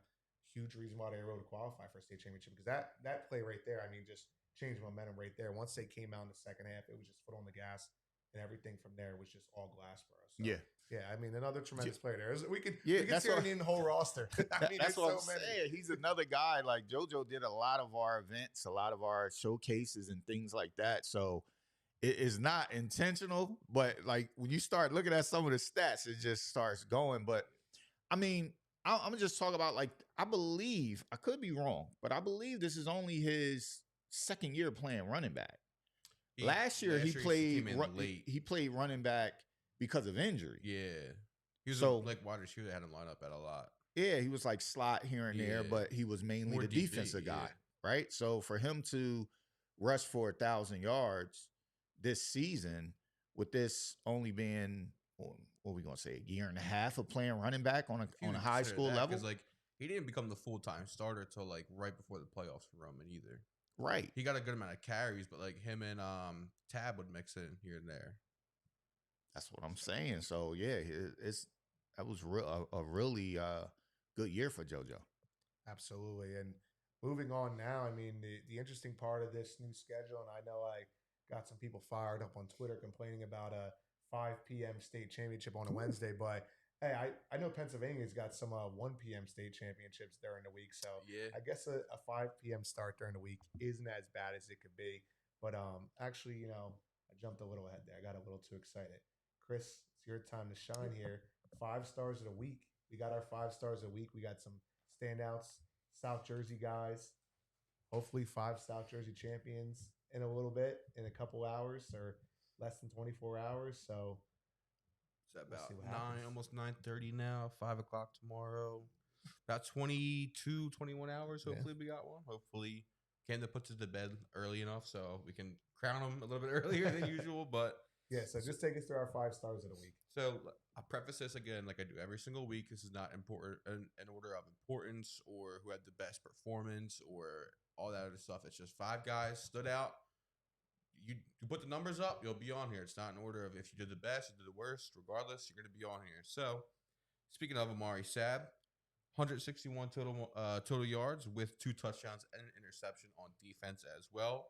Huge reason why they were able to qualify for a state championship, because that play right there, I mean, just changed momentum right there. Once they came out in the second half, it was just foot on the gas, and everything from there was just all Glassboro. So, yeah, I mean, another tremendous player there. We could see him in the whole roster. I mean, that's what I'm many. saying. He's another guy. Like JoJo did a lot of our events, a lot of our showcases and things like that. So it is not intentional, but like when you start looking at some of the stats, it just starts going. But I mean, I'm gonna just talk about, like, I believe, I could be wrong, but I believe this is only his second year playing running back. Last year he played running back because of injury. Yeah. He was like wide receiver that had him line up at a lot. Yeah, he was like slot here and there, but he was mainly the defensive guy, right? So for him to rush for 1,000 yards this season, with this only being, what are we gonna say, a year and a half of playing running back on a high school level, because like he didn't become the full-time starter until like right before the playoffs for Roman either. Right. He got a good amount of carries, but like him and Tab would mix in here and there. That's what I'm saying. So yeah, that was a really good year for JoJo. Absolutely. And moving on now, I mean, the interesting part of this new schedule, and I know I got some people fired up on Twitter complaining about a 5 p.m. state championship on a Wednesday, but Hey, I know Pennsylvania's got some 1 p.m. state championships during the week, so Yeah. I guess a 5 p.m. start during the week isn't as bad as it could be. But actually, I jumped a little ahead there. I got a little too excited. Chris, it's your time to shine here. 5 stars of the week. We got our 5 stars of the week. We got some standouts, South Jersey guys. Hopefully, 5 South Jersey champions in a little bit, in a couple hours or less than 24 hours. So It's we'll about see what 9, happens. almost 9:30 now. 5 o'clock tomorrow. About 22, 21 hours. Yeah. Hopefully we got one. Hopefully Camden puts it to bed early enough so we can crown him a little bit earlier than usual. But Yeah, so just take us through our 5 stars of the week. so I preface this again, like I do every single week. This is not important in order of importance or who had the best performance or all that other stuff. It's just 5 guys stood out. You put the numbers up, you'll be on here. It's not in order of if you did the best, you did the worst. Regardless, you're going to be on here. So, speaking of Amari Sab, 161 total yards with 2 touchdowns and an interception on defense as well.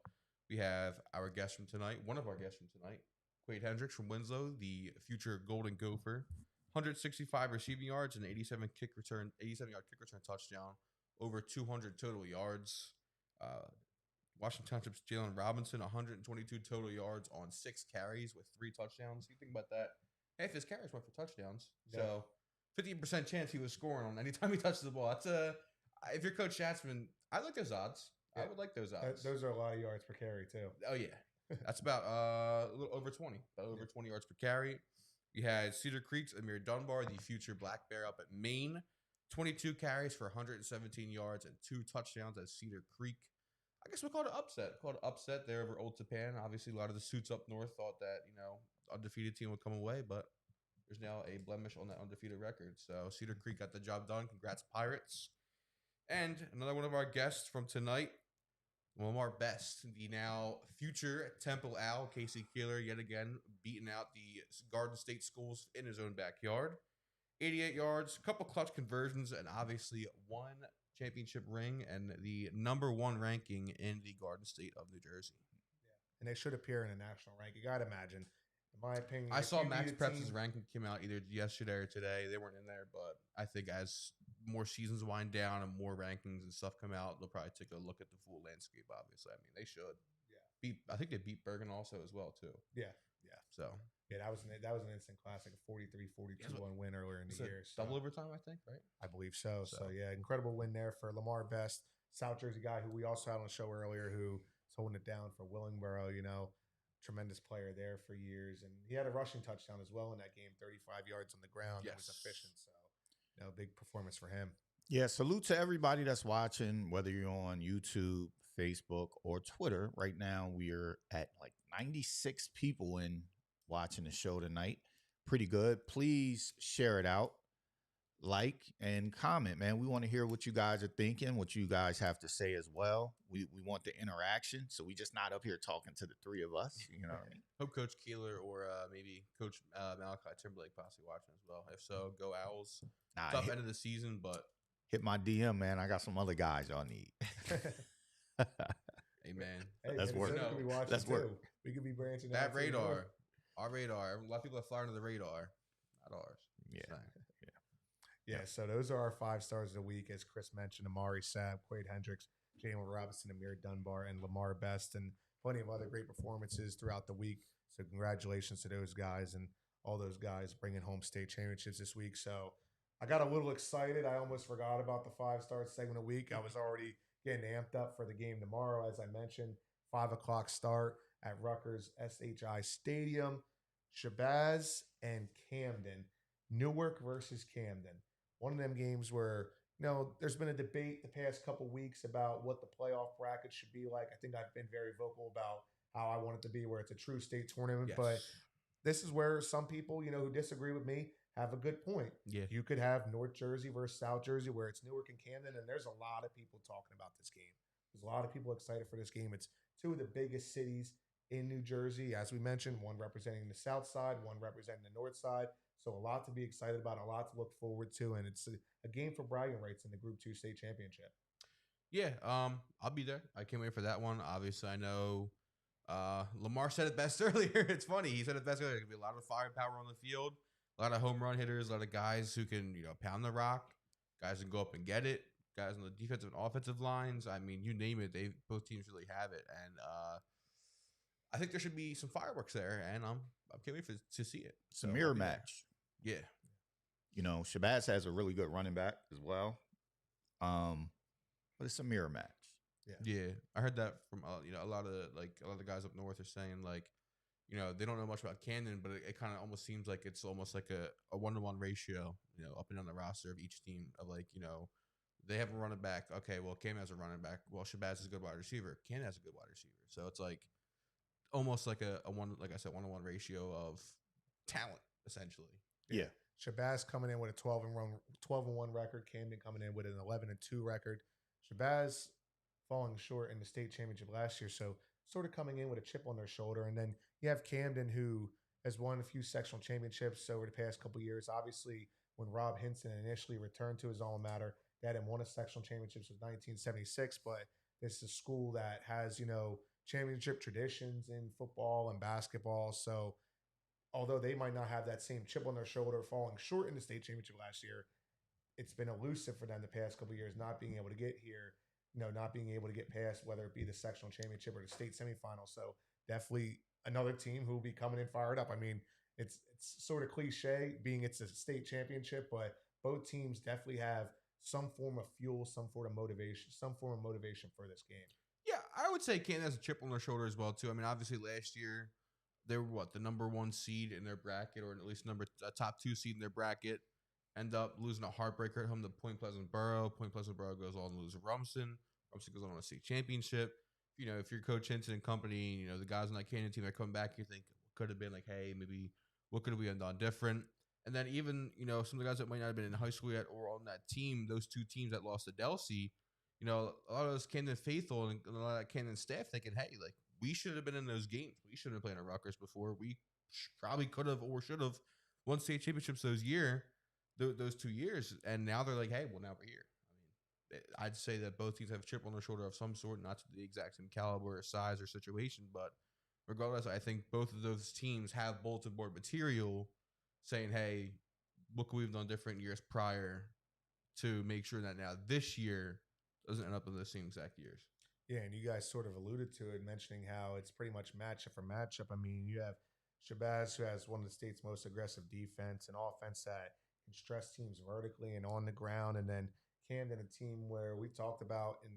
We have our guest from tonight, one of our guests from tonight, Quayd Hendryx from Winslow, the future Golden Gopher. 165 receiving yards and 87 87-yard kick return touchdown, over 200 total yards. Washington Township's Jalen Robinson, 122 total yards on 6 carries with 3 touchdowns. You think about that, half his carries went for touchdowns. Yeah. So 50% chance he was scoring on anytime he touches the ball. That's if you're Coach Schatzman, I like those odds. Yeah. I would like those odds. Those are a lot of yards per carry, too. Oh, yeah. That's about a little over 20. About over 20 yards per carry. We had Cedar Creek's Amir Dunbar, the future Black Bear up at Maine. 22 carries for 117 yards and 2 touchdowns at Cedar Creek. I guess we'll call it an upset. Called an upset there over Old Tapan. Obviously, a lot of the suits up north thought that, undefeated team would come away, but there's now a blemish on that undefeated record. So Cedar Creek got the job done. Congrats, Pirates. And another one of our guests from tonight, Lamar Best, the now future Temple Owl, Casey Keeler, yet again beating out the Garden State Schools in his own backyard. 88 yards, a couple clutch conversions, and obviously 1 championship ring and the #1 ranking in the Garden State of New Jersey. Yeah. And they should appear in a national rank. You got to imagine. In my opinion, I if saw you Max beat a Preps' team- ranking came out either yesterday or today. They weren't in there, but I think as more seasons wind down and more rankings and stuff come out, they'll probably take a look at the full landscape, obviously. I mean, they should. Yeah. I think they beat Bergen also as well, too. Yeah. So Yeah, that was an instant classic, a 43-42 win earlier in the year. So double overtime, I think, right? I believe so. So yeah, incredible win there for Lamar Best, South Jersey guy who we also had on the show earlier, who is holding it down for Willingboro. Tremendous player there for years, and he had a rushing touchdown as well in that game, 35 yards on the ground. It was Yes. efficient. So, big performance for him. Yeah, salute to everybody that's watching, whether you're on YouTube, Facebook, or Twitter. Right now, we're at like 96 people in watching the show tonight. Pretty good. Please share it out, like, and comment, man. We want to hear what you guys are thinking, what you guys have to say as well. We want the interaction, so we just not up here talking to the 3 of us. You know what I mean? Hope Coach Keeler or maybe Coach Malachi Timberlake possibly watching as well. If so, go Owls. Nah, Tough end of the season, but hit my DM, man. I got some other guys y'all need. hey, man. Hey, Let's work. Minnesota could be watching Let's work. too. We could be branching out That to the radar, north. our radar. A lot of people are flying to the radar, not ours. Yeah. Just saying. Yeah, so those are our 5 stars of the week, as Chris mentioned: Amari Sab, Quayd Hendryx, Jalen Robinson, Amir Dunbar, and Lamar Best, and plenty of other great performances throughout the week. So congratulations to those guys and all those guys bringing home state championships this week. So I got a little excited. I almost forgot about the 5-star segment of the week. I was already getting amped up for the game tomorrow, as I mentioned. 5 o'clock start at Rutgers SHI Stadium. Shabazz and Camden. Newark versus Camden. One of them games where, there's been a debate the past couple weeks about what the playoff bracket should be like. I think I've been very vocal about how I want it to be, where it's a true state tournament. Yes. But this is where some people, who disagree with me have a good point. Yeah. You could have North Jersey versus South Jersey, where it's Newark and Camden, and there's a lot of people talking about this game. There's a lot of people excited for this game. It's 2 of the biggest cities in New Jersey, as we mentioned, one representing the South Side, one representing the North Side. So a lot to be excited about, a lot to look forward to, and it's a game for bragging rights in the Group 2 state championship. Yeah, I'll be there. I can't wait for that one. Obviously, I know Lamar said it best earlier. It's funny. He said it best earlier. There's going to be a lot of firepower on the field. a lot of home run hitters, a lot of guys who can pound the rock, guys who can go up and get it, guys on the defensive and offensive lines. I mean, you name it, both teams really have it, and I think there should be some fireworks there, and I can't wait to see it. It's a mirror match. Yeah. Shabazz has a really good running back as well. But it's a mirror match. Yeah. I heard that from a lot of the guys up north are saying they don't know much about Camden, but it kind of almost seems like it's almost like a 1-to-1 ratio, up and down the roster of each team of they have a running back. Okay, well, Cam has a running back. Well, Shabazz is a good wide receiver. Cam has a good wide receiver. So it's like almost like a one, like I said, 1-to-1 ratio of talent, essentially. Yeah. Shabazz coming in with a 12-1 record. Camden coming in with an 11-2 record. Shabazz falling short in the state championship last year, so sort of coming in with a chip on their shoulder. And then you have Camden, who has won a few sectional championships over the past couple of years. Obviously, when Rob Hinson initially returned to his alma mater, they hadn't won a sectional championships since 1976, but this is a school that has, championship traditions in football and basketball. So although they might not have that same chip on their shoulder falling short in the state championship last year, it's been elusive for them the past couple of years, not being able to get here, not being able to get past whether it be the sectional championship or the state semifinal. So definitely another team who will be coming in fired up. I mean, it's sort of cliche being it's a state championship, but both teams definitely have some form of fuel, some form of motivation for this game. Yeah, I would say Camden has a chip on their shoulder as well, too. I mean, obviously last year they were the number 1 seed in their bracket, or at least top 2 seed in their bracket. End up losing a heartbreaker at home to Point Pleasant Borough. Point Pleasant Borough goes on to lose Rumson. Rumson goes on to a state championship. If you're Coach Hinton and company, the guys on that Camden team that come back, you think could have been like, hey, maybe what could we have done different? And then even, some of the guys that might not have been in high school yet or on that team, those 2 teams that lost to Delsey, a lot of those Camden faithful and a lot of that Camden staff thinking, hey, we should have been in those games. We should have been playing at Rutgers before. We probably could have or should have won state championships those 2 years. And now they're like, hey, well, now we're here. I mean, I'd say that both teams have a chip on their shoulder of some sort, not to the exact same caliber or size or situation. But regardless, I think both of those teams have bulletin board material saying, hey, what could we have done different years prior to make sure that now this year doesn't end up in the same exact years. Yeah, and you guys sort of alluded to it, mentioning how it's pretty much matchup for matchup. I mean, you have Shabazz, who has one of the state's most aggressive defense and offense that can stress teams vertically and on the ground. And then Camden, a team where we talked about in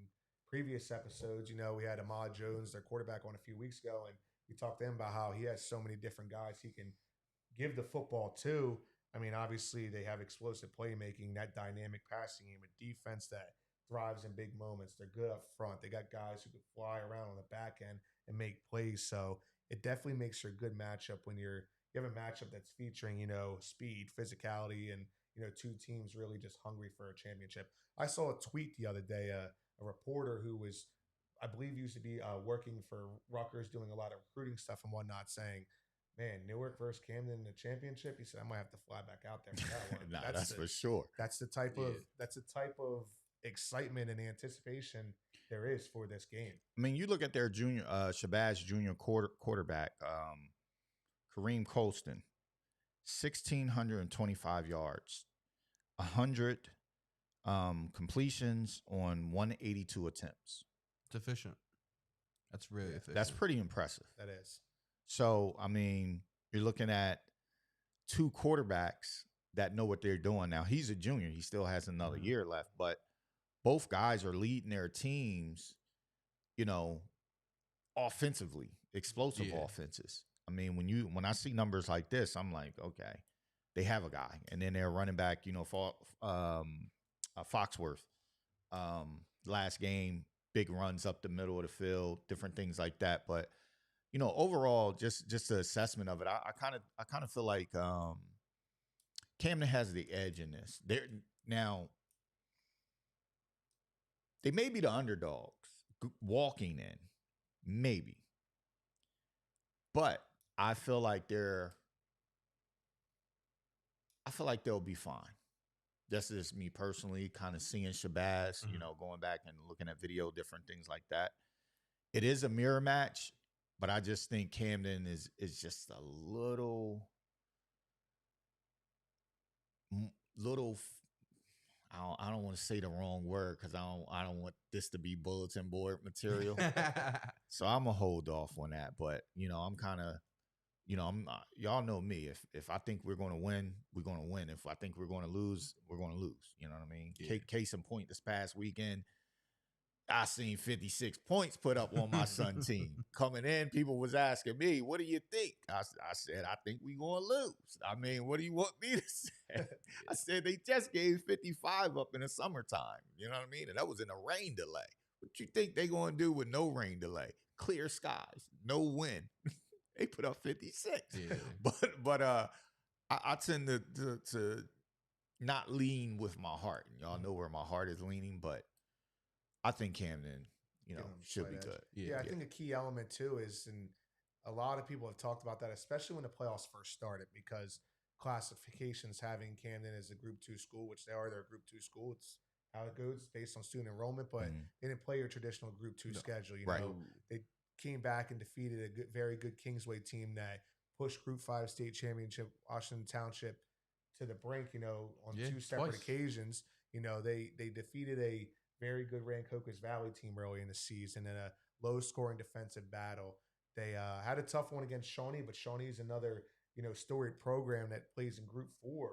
previous episodes, we had Ahmad Jones, their quarterback, on a few weeks ago, and we talked to him about how he has so many different guys he can give the football to. I mean, obviously, they have explosive playmaking, that dynamic passing game, a defense that thrives in big moments. They're good up front. They got guys who can fly around on the back end and make plays. So it definitely makes for a good matchup when you have a matchup that's featuring, speed, physicality, and, 2 teams really just hungry for a championship. I saw a tweet the other day, a reporter who was, I believe, used to be working for Rutgers, doing a lot of recruiting stuff and whatnot, saying, man, Newark versus Camden in the championship. He said, I might have to fly back out there for that one. Nah, that's for sure. That's the type of excitement and anticipation there is for this game. I mean, you look at their junior Shabazz junior quarterback, Kareem Colston, 1,625 yards, 100 completions on 182 attempts. It's efficient. That's really efficient. That's pretty impressive. That is. So, I mean, you're looking at 2 quarterbacks that know what they're doing. Now, he's a junior. He still has another year left, but both guys are leading their teams, offensively, explosive offenses. I mean, when I see numbers like this, I'm like, okay, they have a guy. And then their running back, Foxworth, last game, big runs up the middle of the field, different things like that. But overall, just the assessment of it, I kind of feel like Camden has the edge in this. They may be the underdogs walking in, maybe, but I feel like they'll be fine. That's just me personally, kind of seeing Shabazz, going back and looking at video, different things like that. It is a mirror match. But I just think Camden is just a little little. I don't want to say the wrong word because I don't want this to be bulletin board material. So I'm gonna hold off on that. But I'm kind of, I'm y'all know me. If I think we're gonna win, we're gonna win. If I think we're gonna lose, we're gonna lose. You know what I mean? Yeah. Case in point, this past weekend, I seen 56 points put up on my son team. Coming in, people was asking me, what do you think? I said, I think we going to lose. I mean, what do you want me to say? I said, they just gave 55 up in the summertime. You know what I mean? And that was in a rain delay. What you think they going to do with no rain delay? Clear skies, no wind. They put up 56. Yeah. But I tend to not lean with my heart. And y'all know where my heart is leaning, but I think Camden, should be good. Yeah, I think a key element too is, and a lot of people have talked about that, especially when the playoffs first started, because classifications having Camden as a Group 2 school, which they're a Group 2 school. It's how it goes based on student enrollment, but they didn't play your traditional Group 2 schedule. You know, they came back and defeated a very good Kingsway team that pushed Group 5 state championship Washington Township to the brink. On two separate occasions. They defeated a very good Rancocas Valley team early in the season in a low-scoring defensive battle. They had a tough one against Shawnee, but Shawnee's another, storied program that plays in Group 4,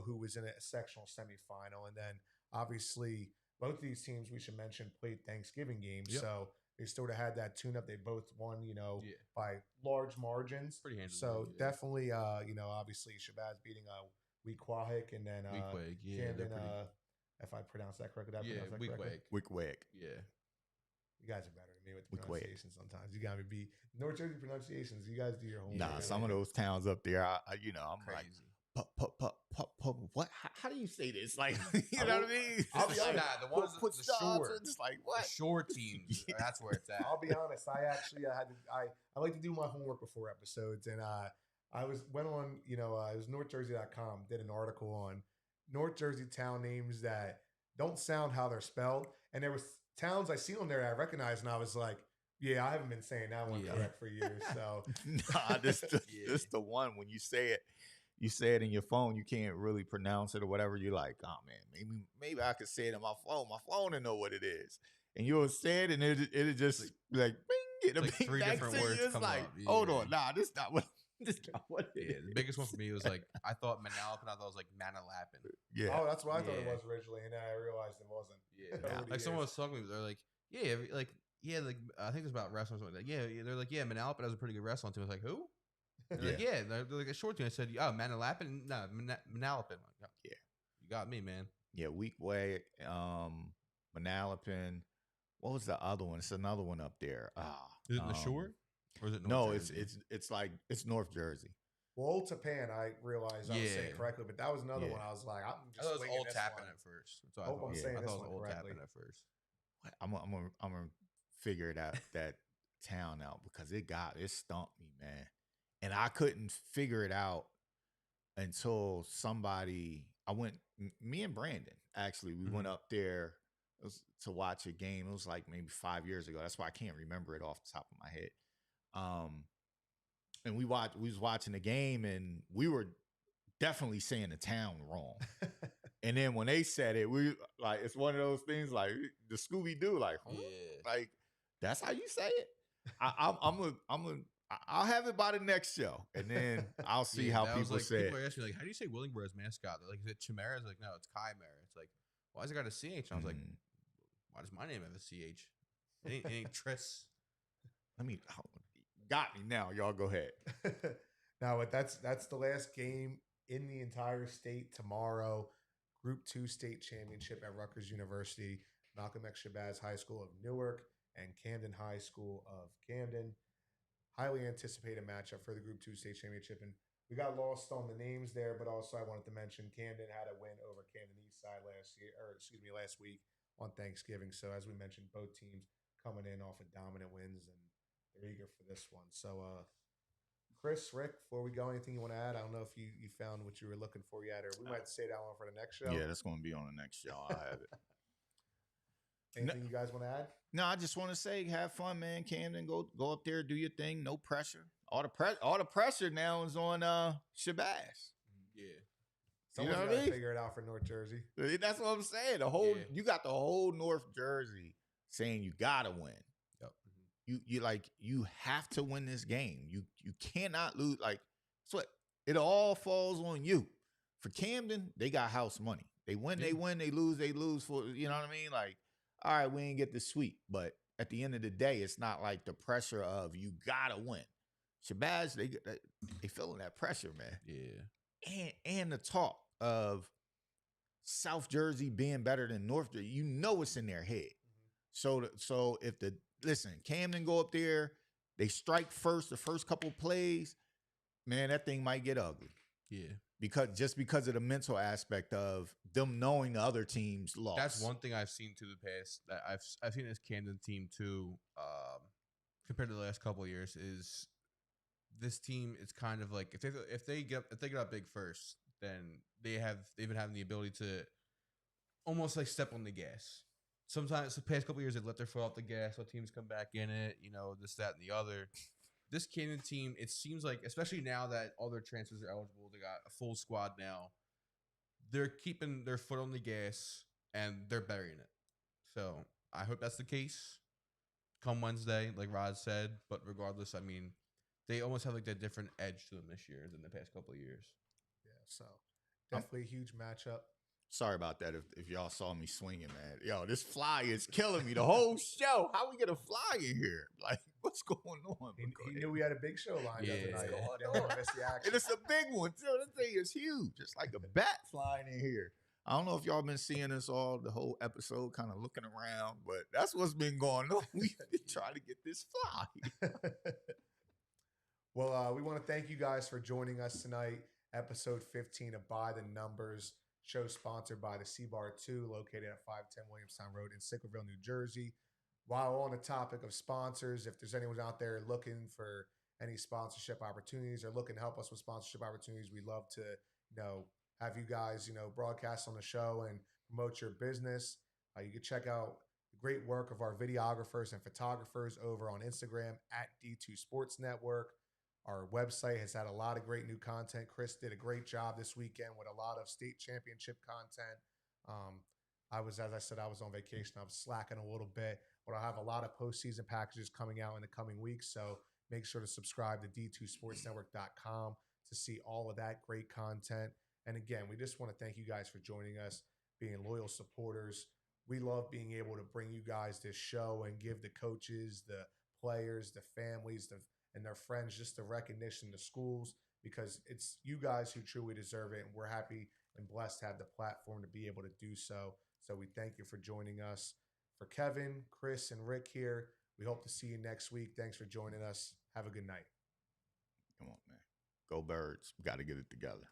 who was in a sectional semifinal. And then, obviously, both of these teams, we should mention, played Thanksgiving games. So they sort of had that tune-up. They both won, by large margins. Pretty handily. So definitely, obviously, Shabazz beating Weequahic and then Camden, if I pronounce that correctly. Weequahic. Yeah. You guys are better than me with the pronunciation sometimes. You got to be North Jersey pronunciations. You guys do your homework. Nah, some of those towns up there, I'm Crazy. like, what? How do you say this? Like, you know what I mean? I'll be honest. The ones put the stars, shore. it's like, what? The shore teams. That's where it's at. I'll be honest. I actually I like to do my homework before episodes, and went on, it was NorthJersey.com, did an article on North Jersey town names that don't sound how they're spelled. And there was towns I seen on there that I recognized, and I was like, yeah, I haven't been saying that one correct for years. So nah, this the one when you say it in your phone, you can't really pronounce it or whatever. You're like, oh man, maybe I could say it on my phone. My phone will know what it is. And you'll say it, and it'll just like bing, it'll like bing 3 back different to you. words It's come like, up. hold on, nah, this not what. The biggest one for me was like, I thought Manalapan, I thought it was like Manalapan. Yeah. Oh, that's what I thought it was originally, and then I realized it wasn't. Yeah. Like someone was talking to me, they're like, I think it's about wrestling or something like that. They're like, Manalapan has a pretty good wrestling team. I was like, who? They're like, they're like a short team. I said, Manalapan? No, Manalapan. Like, yeah. You got me, man. Yeah, Weequahic, Manalapan. What was the other one? It's another one up there. Is it in the shore? Or is it North Jersey? it's like it's North Jersey. Well, Old Tapan, I realized I was saying correctly, but that was another one. I was like, I'm just I thought it was winging Old this Tappan one. at first. That's what I thought. I'm saying I this thought it one was Old correctly. Tappan at first. I'm gonna figure it out that town out because it stumped me, man, and I couldn't figure it out until me and Brandon actually we went up there to watch a game. It was like maybe 5 years ago. That's why I can't remember it off the top of my head. And we was watching the game, and we were definitely saying the town wrong. And then when they said it, we like it's one of those things like the Scooby Doo, like, like that's how you say it. I'll have it by the next show, and then I'll see how people say it. People are asking me like, how do you say Willingboro's mascot? They're like, is it Chimera? It's like, no, it's Chimera. It's like, why has it got a CH? And I was like, why does my name have a CH? It ain't Tris. Got me now. Y'all go ahead. Now, but that's the last game in the entire state tomorrow. Group 2 state championship at Rutgers University, Malcolm X Shabazz High School of Newark and Camden High School of Camden. Highly anticipated matchup for the Group 2 state championship. And we got lost on the names there, but also I wanted to mention Camden had a win over Camden Eastside last week on Thanksgiving. So as we mentioned, both teams coming in off of dominant wins, and they're eager for this one. So, Chris, Rick, before we go, anything you want to add? I don't know if you found what you were looking for yet, or we might say that one for the next show. Yeah, that's going to be on the next show. I'll have it. Anything you guys want to add? No, I just want to say, have fun, man. Camden, go up there, do your thing. No pressure. All the pressure now is on Shabazz. Yeah. Someone's know what got I to mean? figure it out for North Jersey. That's what I'm saying. The whole Yeah. you got the whole North Jersey saying you gotta win. Yep. You have to win this game. You cannot lose. Like that's what it all falls on you. For Camden, they got house money. They win, Yeah. they win, they lose for you know what I mean? Like, all right, we ain't get the sweep. But at the end of the day, it's not like the pressure of you gotta win. Shabazz, they feeling that pressure, man. Yeah. And the talk of South Jersey being better than North Jersey, you know it's in their head. So if Camden go up there, they strike first, the first couple plays, man, that thing might get ugly. Yeah. Because of the mental aspect of them knowing the other team's loss. That's one thing I've seen to the past that I've seen this Camden team too, compared to the last couple of years, is this team is kind of like if they get up big first, then they've been having the ability to almost like step on the gas. Sometimes the past couple of years they've let their foot off the gas, let teams come back in it, this, that, and the other. This Camden team, it seems like, especially now that all their transfers are eligible, they got a full squad now. They're keeping their foot on the gas and they're burying it. So I hope that's the case come Wednesday, like Rod said. But regardless, I mean, they almost have like that different edge to them this year than the past couple of years. Yeah, so definitely a huge matchup. Sorry about that if y'all saw me swinging, man. Yo, this fly is killing me the whole show. How we get a fly in here? Like, what's going on? He knew we had a big show lined up tonight. Didn't want to miss the action. And it's a big one, too. That thing is huge. It's like a bat flying in here. I don't know if y'all been seeing us all the whole episode, kind of looking around, but that's what's been going on. We've been trying to get this fly. Well, we want to thank you guys for joining us tonight. Episode 15 of By the Numbers, show sponsored by the C-Bar 2, located at 510 Williamstown Road in Sicklerville, New Jersey. While on the topic of sponsors, if there's anyone out there looking for any sponsorship opportunities or looking to help us with sponsorship opportunities, we'd love to, have you guys, broadcast on the show and promote your business. You can check out the great work of our videographers and photographers over on Instagram at D2 Sports Network. Our website has had a lot of great new content. Chris did a great job this weekend with a lot of state championship content. As I said, I was on vacation. I was slacking a little bit, but I'll have a lot of postseason packages coming out in the coming weeks. So make sure to subscribe to d2sportsnetwork.com to see all of that great content. And again, we just want to thank you guys for joining us, being loyal supporters. We love being able to bring you guys this show and give the coaches, the players, the families, and their friends just the recognition, the schools, because it's you guys who truly deserve it. And we're happy and blessed to have the platform to be able to do so. So we thank you for joining us. For Kevin, Chris, and Rick here, we hope to see you next week. Thanks for joining us. Have a good night. Come on, man. Go Birds. We got to get it together.